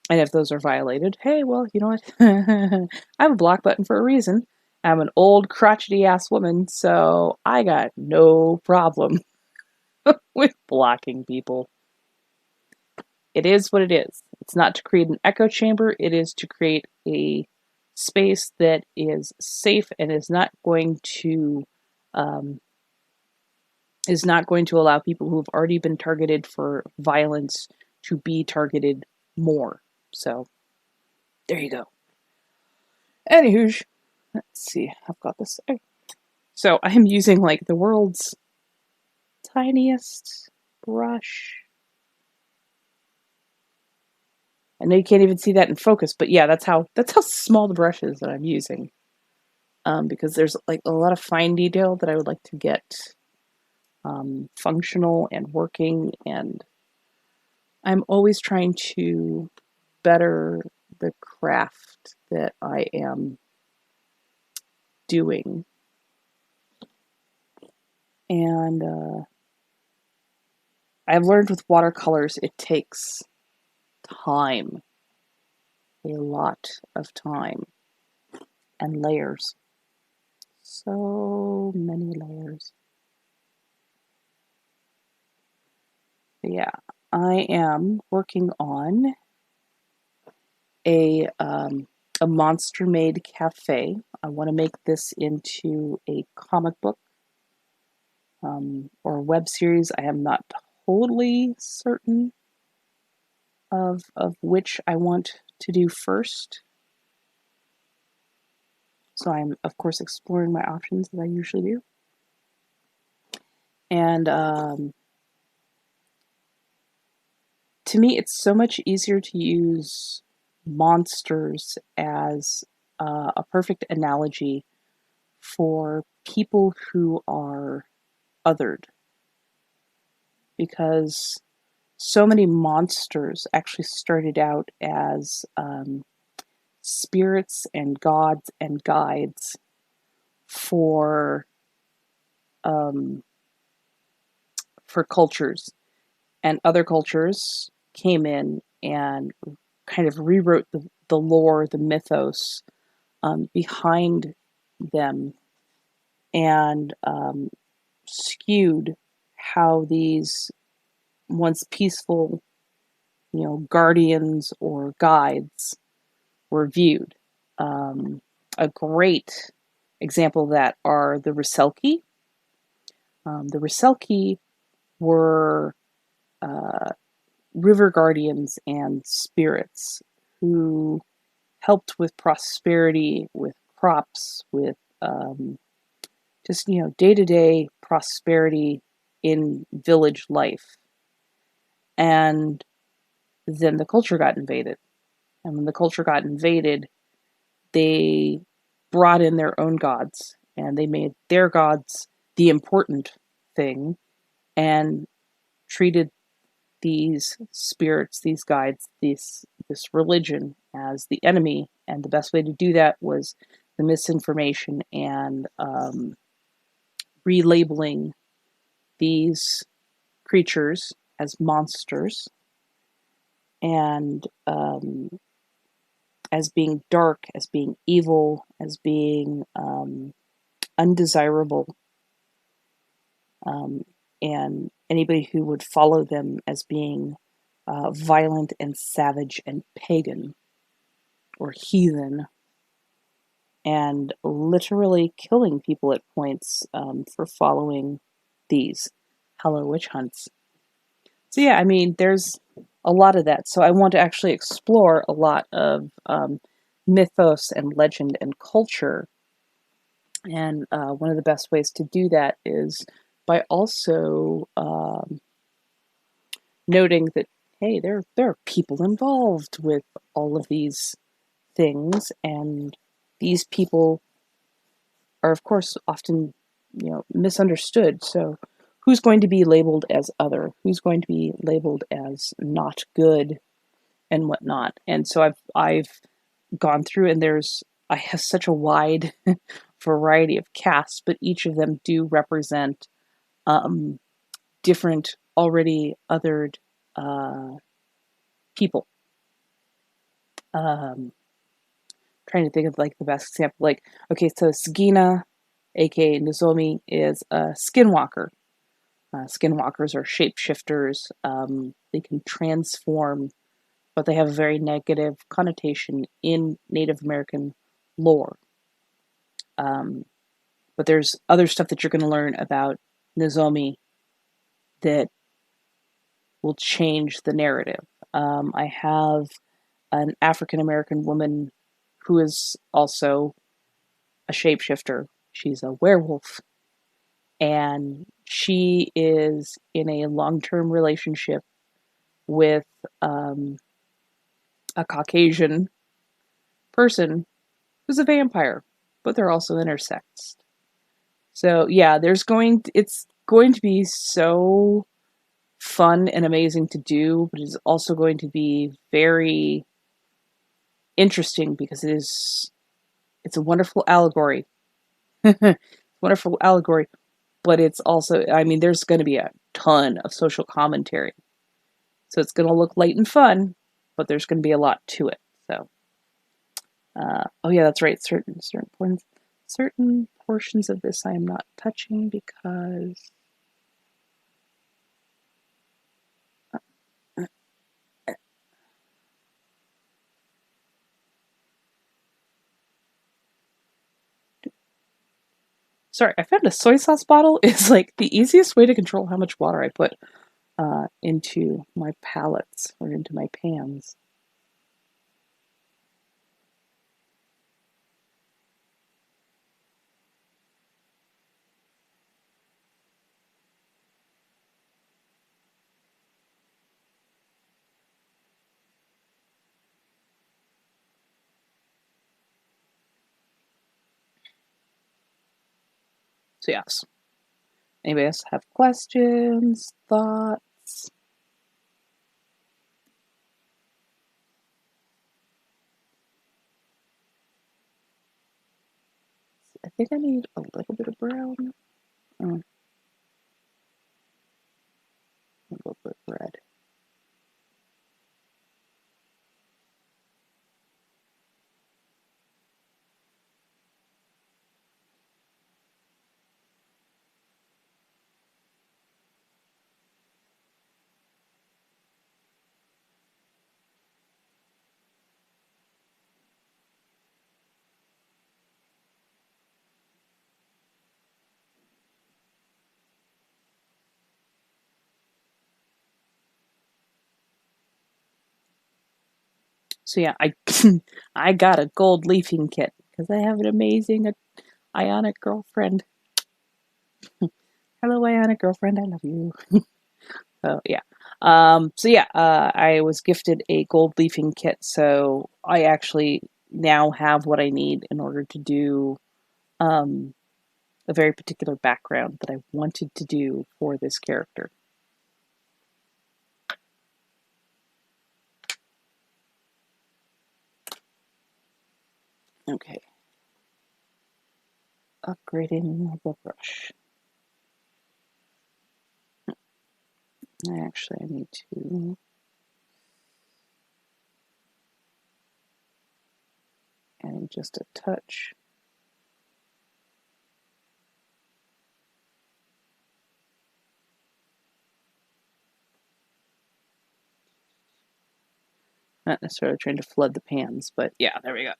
And if those are violated, hey, well, you know what? I have a block button for a reason. I'm an old crotchety ass woman, so I got no problem with blocking people. It is what it is. It's not to create an echo chamber. It is to create a space that is safe and is not going to allow people who have already been targeted for violence to be targeted more. So there you go. Anywho, let's see. I've got this. So I am using like the world's tiniest brush. I know you can't even see that in focus, but yeah, that's how small the brush is that I'm using. Because there's like a lot of fine detail that I would like to get functional and working, and I'm always trying to better the craft that I am doing. And I've learned with watercolors it takes time, a lot of time, and layers. So many layers. But yeah, I am working on a monster made cafe. I want to make this into a comic book or a web series. I am not totally certain of which I want to do first. So I'm, of course, exploring my options as I usually do. And to me, it's so much easier to use monsters as a perfect analogy for people who are othered. Because so many monsters actually started out as spirits and gods and guides for cultures, and other cultures came in and kind of rewrote the lore, the mythos behind them, and skewed how these once peaceful, guardians or guides were viewed. A great example of that are the Ruselki. The Ruselki were river guardians and spirits who helped with prosperity, with crops, with just, day-to-day prosperity in village life. And then the culture got invaded. And when the culture got invaded, they brought in their own gods and they made their gods the important thing and treated these spirits, these guides, this religion as the enemy. And the best way to do that was the misinformation and relabeling these creatures as monsters and as being dark, as being evil, as being undesirable, um, and anybody who would follow them as being violent and savage and pagan or heathen, and literally killing people at points for following these Hello Witch hunts. So yeah, I mean, there's a lot of that. So I want to actually explore a lot of mythos and legend and culture. And one of the best ways to do that is by also noting that, hey, there are people involved with all of these things, and these people are, of course, often misunderstood. So who's going to be labeled as other? Who's going to be labeled as not good and whatnot? And so I've gone through, and I have such a wide variety of casts, but each of them do represent um, different already othered people. Trying to think of like the best example. Like, okay, so Sagina, aka Nozomi, is a skinwalker. Skinwalkers are shapeshifters. They can transform, but they have a very negative connotation in Native American lore. But there's other stuff that you're going to learn about Nozomi that will change the narrative. I have an African American woman who is also a shapeshifter. She's a werewolf, and she is in a long-term relationship with a Caucasian person who's a vampire, but they're also intersexed. So yeah, it's going to be so fun and amazing to do, but it's also going to be very interesting because it's a wonderful allegory. Wonderful allegory, but it's also, I mean, there's going to be a ton of social commentary. So it's going to look light and fun, but there's going to be a lot to it. So, oh yeah, that's right. Certain portions of this I am not touching because sorry, I found a soy sauce bottle is like the easiest way to control how much water I put into my palettes or into my pans. So yes. Anybody else have questions, thoughts? I think I need a little bit of brown. Oh, a little bit of red. So yeah, I I got a gold leafing kit because I have an amazing ionic girlfriend. Hello, Ionic girlfriend, I love you. So yeah. I was gifted a gold leafing kit, so I actually now have what I need in order to do um, a very particular background that I wanted to do for this character. Okay. Upgrading the brush. Actually, I need to add just a touch. Not necessarily trying to flood the pans, but yeah, there we go.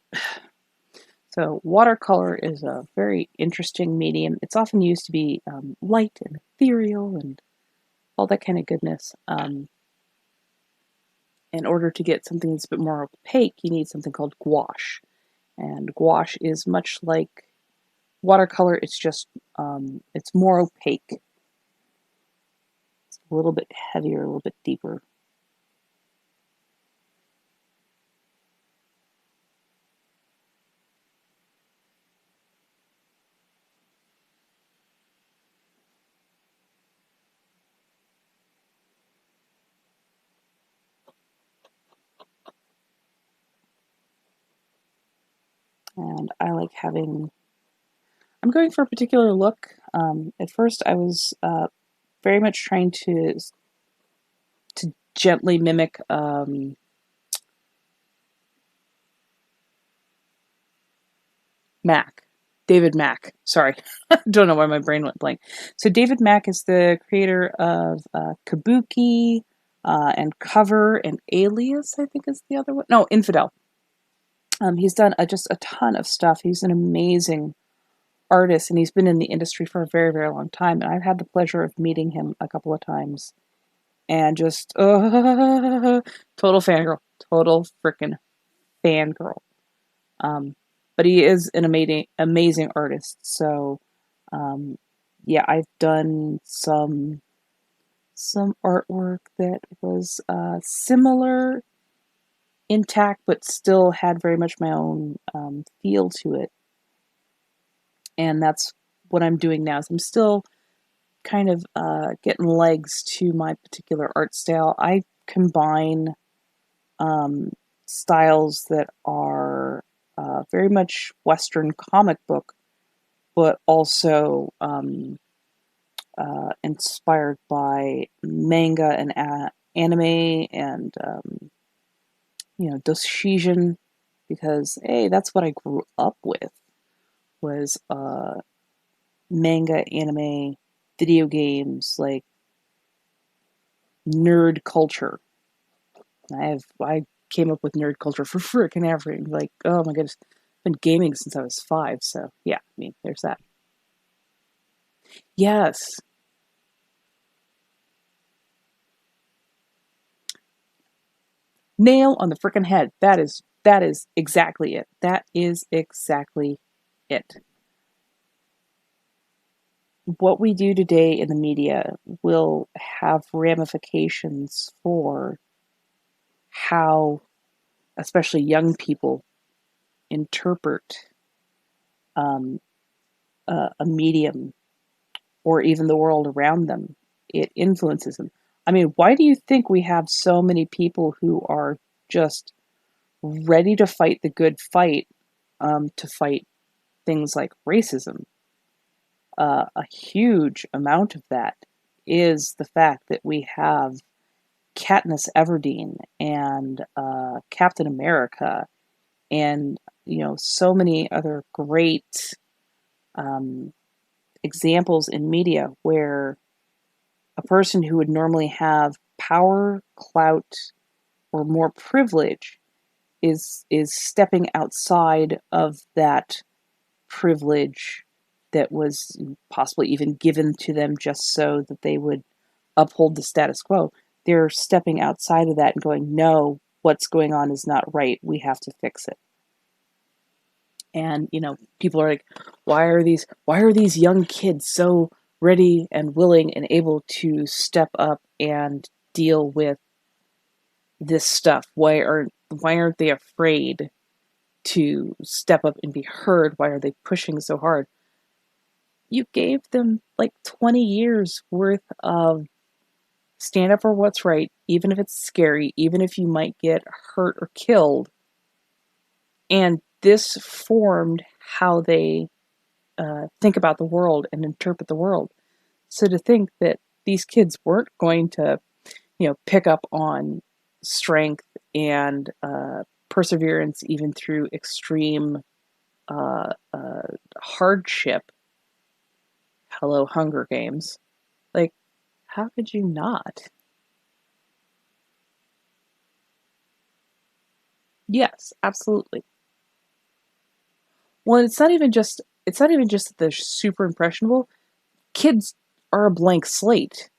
So watercolor is a very interesting medium. It's often used to be light and ethereal and all that kind of goodness. In order to get something that's a bit more opaque, you need something called gouache. And gouache is much like watercolor. It's just, it's more opaque. It's a little bit heavier, a little bit deeper. And I like having, I'm going for a particular look. At first I was very much trying to gently mimic Mack. David Mack. Sorry. I don't know why my brain went blank. So David Mack is the creator of Kabuki and Cover and Alias, I think is the other one. No, Infidel. He's done just a ton of stuff. He's an amazing artist, and he's been in the industry for a very, very long time. And I've had the pleasure of meeting him a couple of times, and just total fangirl, total freaking fangirl. But he is an amazing artist. So, um, yeah, I've done some artwork that was similar, intact, but still had very much my own feel to it. And that's what I'm doing now. So I'm still kind of getting legs to my particular art style. I combine um, styles that are very much Western comic book, but also inspired by manga and anime and doshishin, because hey, that's what I grew up with was manga, anime, video games, like nerd culture. I came up with nerd culture for frickin' everything. Like, oh my goodness, I've been gaming since I was 5. So yeah, I mean, there's that. Yes, nail on the frickin' head. That is exactly it. That is exactly it. What we do today in the media will have ramifications for how, especially young people, interpret um, a medium or even the world around them. It influences them. I mean, why do you think we have so many people who are just ready to fight the good fight, to fight things like racism? A huge amount of that is the fact that we have Katniss Everdeen and Captain America and so many other great um, examples in media where a person who would normally have power, clout, or more privilege is stepping outside of that privilege that was possibly even given to them just so that they would uphold the status quo. They're stepping outside of that and going, no, what's going on is not right. We have to fix it. And people are like, why are these young kids so ready and willing and able to step up and deal with this stuff? Why aren't they afraid to step up and be heard? Why are they pushing so hard? You gave them like 20 years worth of stand up for what's right, even if it's scary, even if you might get hurt or killed. And this formed how they think about the world and interpret the world. So to think that these kids weren't going to, pick up on strength and perseverance even through extreme hardship. Hello, Hunger Games. Like, how could you not? Yes, absolutely. Well, it's not even just that they're super impressionable. Kids are a blank slate.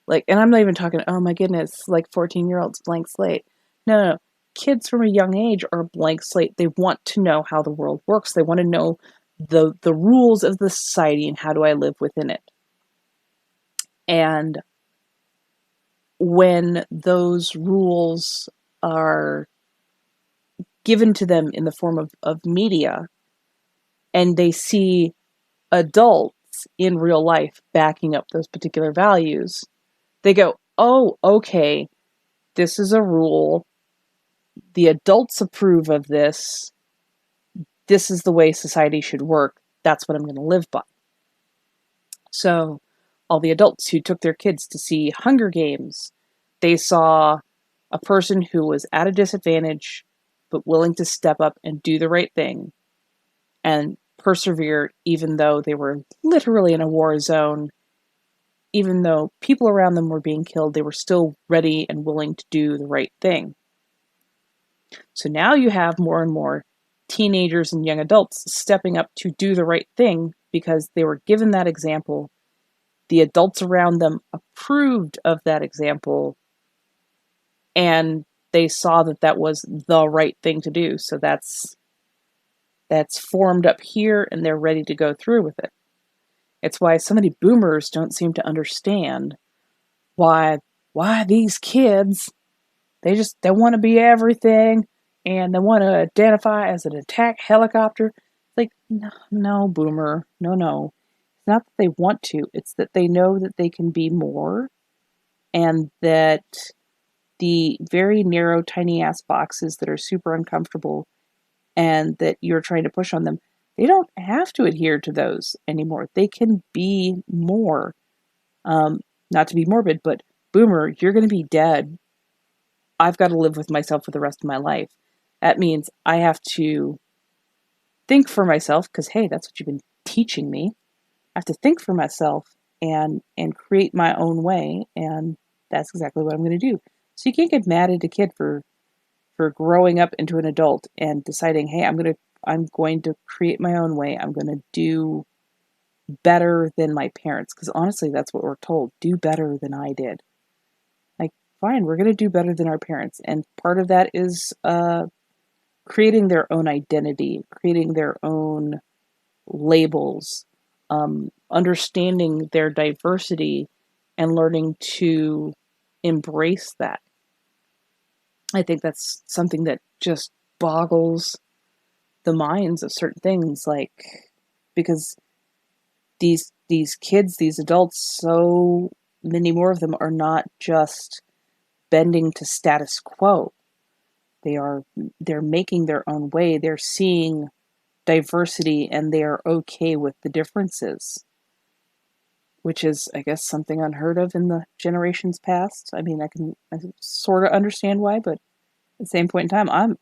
Like, and I'm not even talking, oh my goodness, like 14-year-olds blank slate. No, no, no. Kids from a young age are a blank slate. They want to know how the world works. They want to know the rules of the society and how do I live within it. And when those rules are given to them in the form of media and they see adults in real life backing up those particular values, they go, oh, okay, this is a rule. The adults approve of this. This is the way society should work. That's what I'm going to live by. So, all the adults who took their kids to see Hunger Games, they saw a person who was at a disadvantage, but willing to step up and do the right thing and persevere, even though they were literally in a war zone. Even though people around them were being killed, they were still ready and willing to do the right thing. So now you have more and more teenagers and young adults stepping up to do the right thing because they were given that example. The adults around them approved of that example, and they saw that that was the right thing to do. So that's formed up here, and they're ready to go through with it. It's why so many boomers don't seem to understand why these kids, they want to be everything, and they want to identify as an attack helicopter. It's like, no, no, boomer, no, no. It's not that they want to, it's that they know that they can be more, and that the very narrow, tiny ass boxes that are super uncomfortable and that you're trying to push on them, they don't have to adhere to those anymore. They can be more. Um, Not to be morbid, but boomer, you're going to be dead. I've got to live with myself for the rest of my life. That means I have to think for myself because, hey, that's what you've been teaching me. I have to think for myself and create my own way, and that's exactly what I'm going to do. So you can't get mad at a kid for growing up into an adult and deciding, hey, I'm going to create my own way. I'm going to do better than my parents, because honestly, that's what we're told. Do better than I did. Like, fine, we're going to do better than our parents, and part of that is creating their own identity, creating their own labels, understanding their diversity, and learning to embrace that. I think that's something that just boggles the minds of certain things, like, because these kids, these adults, so many more of them are not just bending to status quo. They're making their own way. They're seeing diversity and they are okay with the differences, which is, I guess, something unheard of in the generations past. I mean, I sort of understand why, but at the same point in time, I'm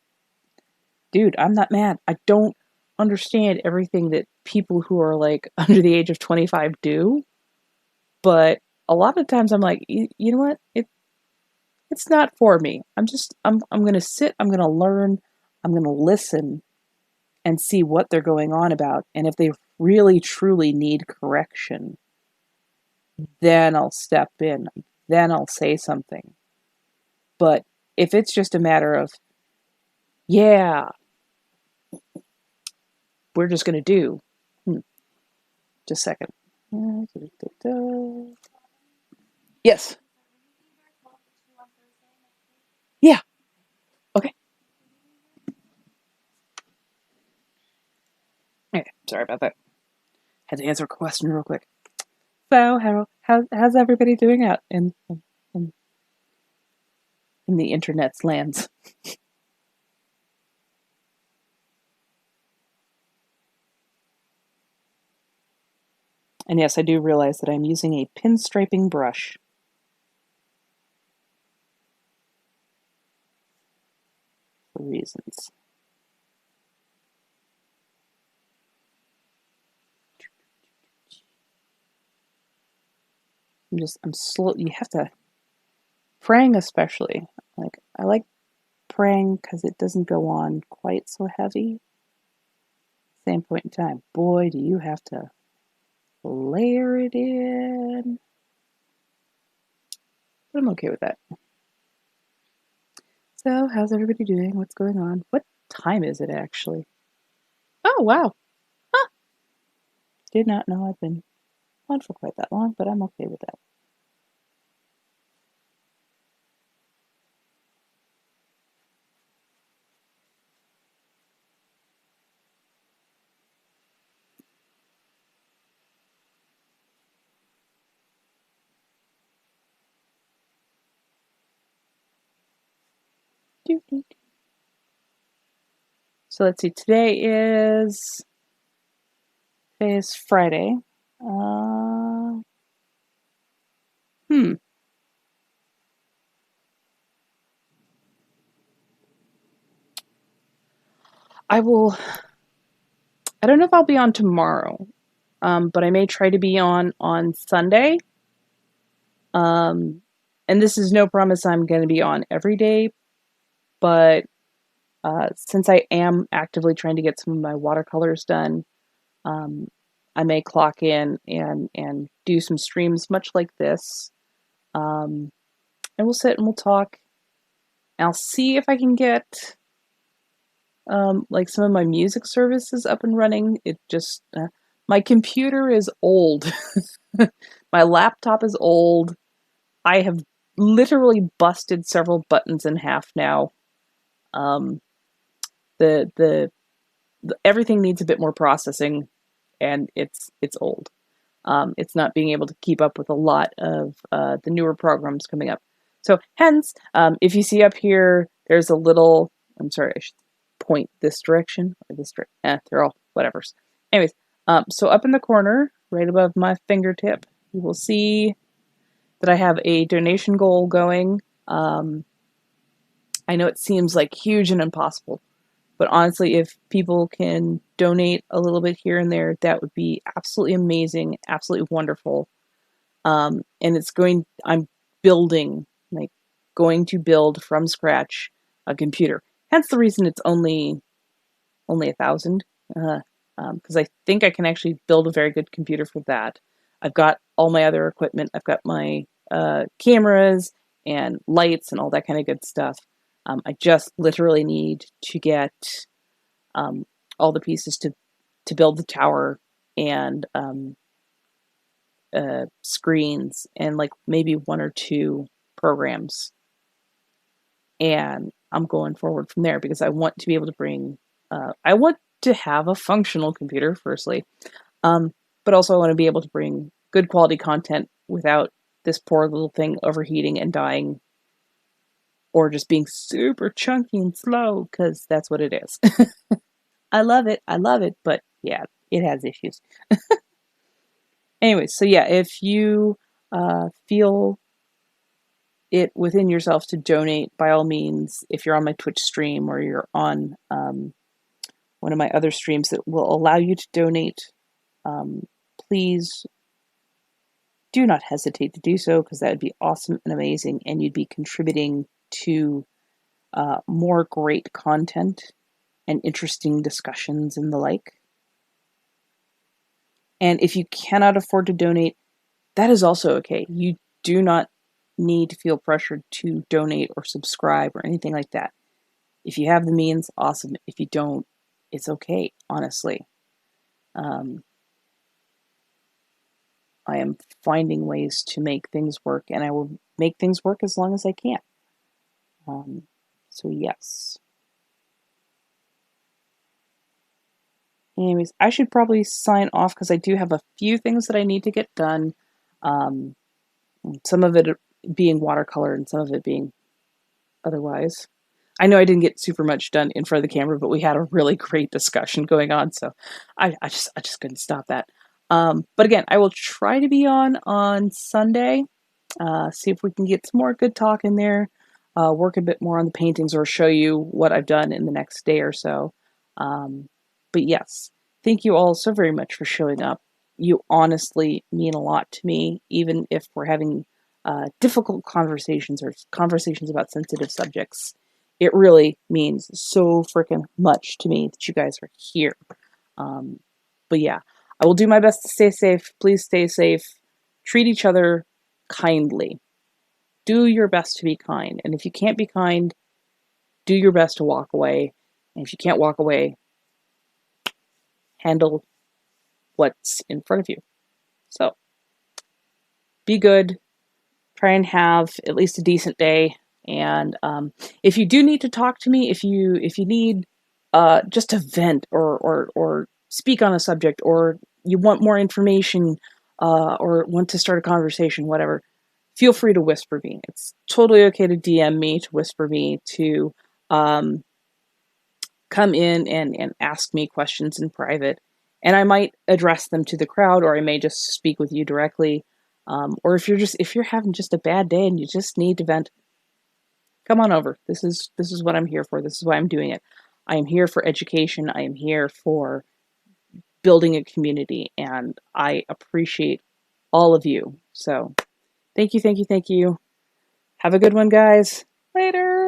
not mad. I don't understand everything that people who are like under the age of 25 do, but a lot of times I'm like, you know what? It's not for me. I'm going to sit, I'm going to learn, I'm going to listen and see what they're going on about. And if they really truly need correction, then I'll step in. Then I'll say something. But if it's just a matter of, yeah, we're just going to do, just a second. Yes. Yeah. Okay. Okay. Sorry about that. Had to answer a question real quick. So, how's everybody doing out in, in the internet's lands? And yes, I do realize that I'm using a pinstriping brush for reasons. I'm slow. You have to, praying especially. Like, I like praying because it doesn't go on quite so heavy. Same point in time. Boy, do you have to layer it in. But I'm okay with that. So, how's everybody doing? What's going on? What time is it actually? Oh, wow. Huh. Did not know I've been on for quite that long, but I'm okay with that. So let's see. Today is Friday. Uh, hmm. I will. I don't know if I'll be on tomorrow, but I may try to be on Sunday. Um, and this is no promise I'm going to be on every day, but since I am actively trying to get some of my watercolors done, um, I may clock in and do some streams much like this. And we'll sit and we'll talk. I'll see if I can get like some of my music services up and running. It just my computer is old. My laptop is old. I have literally busted several buttons in half now. Um, the everything needs a bit more processing, and it's old. It's not being able to keep up with a lot of the newer programs coming up. So hence, if you see up here, there's a little. I'm sorry, I should point this direction or this direction. They're all whatever's. Anyways, so up in the corner, right above my fingertip, you will see that I have a donation goal going. I know it seems like huge and impossible, but honestly, if people can donate a little bit here and there, that would be absolutely amazing, absolutely wonderful. And I'm building, like, going to build from scratch a computer. Hence the reason it's only 1,000, because I think I can actually build a very good computer for that. I've got all my other equipment. I've got my cameras and lights and all that kind of good stuff. I just literally need to get um, all the pieces to build the tower and screens and like maybe one or two programs, and I'm going forward from there because I want to be able to bring. I want to have a functional computer, firstly, um, but also I want to be able to bring good quality content without this poor little thing overheating and dying, or just being super chunky and slow because that's what it is. I love it, but yeah, it has issues. Anyway, so yeah, if you feel it within yourself to donate, by all means, if you're on my Twitch stream or you're on one of my other streams that will allow you to donate, um, please do not hesitate to do so because that would be awesome and amazing, and you'd be contributing to more great content and interesting discussions and the like. And if you cannot afford to donate, that is also okay. You do not need to feel pressured to donate or subscribe or anything like that. If you have the means, awesome. If you don't, it's okay, honestly. Um, I am finding ways to make things work, and I will make things work as long as I can. So yes. Anyways, I should probably sign off because I do have a few things that I need to get done. Um, some of it being watercolor and some of it being otherwise. I know I didn't get super much done in front of the camera, but we had a really great discussion going on, so I just couldn't stop that. But again, I will try to be on Sunday. See if we can get some more good talk in there. Work a bit more on the paintings or show you what I've done in the next day or so. But yes, thank you all so very much for showing up. You honestly mean a lot to me, even if we're having difficult conversations or conversations about sensitive subjects. It really means so freaking much to me that you guys are here. But yeah, I will do my best to stay safe. Please stay safe. Treat each other kindly. Do your best to be kind. And if you can't be kind, do your best to walk away. And if you can't walk away, handle what's in front of you. So be good. Try and have at least a decent day. And if you do need to talk to me, if you need just to vent or speak on a subject, or you want more information or want to start a conversation, whatever, feel free to whisper me. It's totally okay to DM me, to whisper me, to come in and ask me questions in private. And I might address them to the crowd, or I may just speak with you directly. Or if you're having just a bad day and you just need to vent, come on over. This is what I'm here for. This is why I'm doing it. I am here for education. I am here for building a community, and I appreciate all of you. So thank you, thank you, thank you. Have a good one, guys. Later.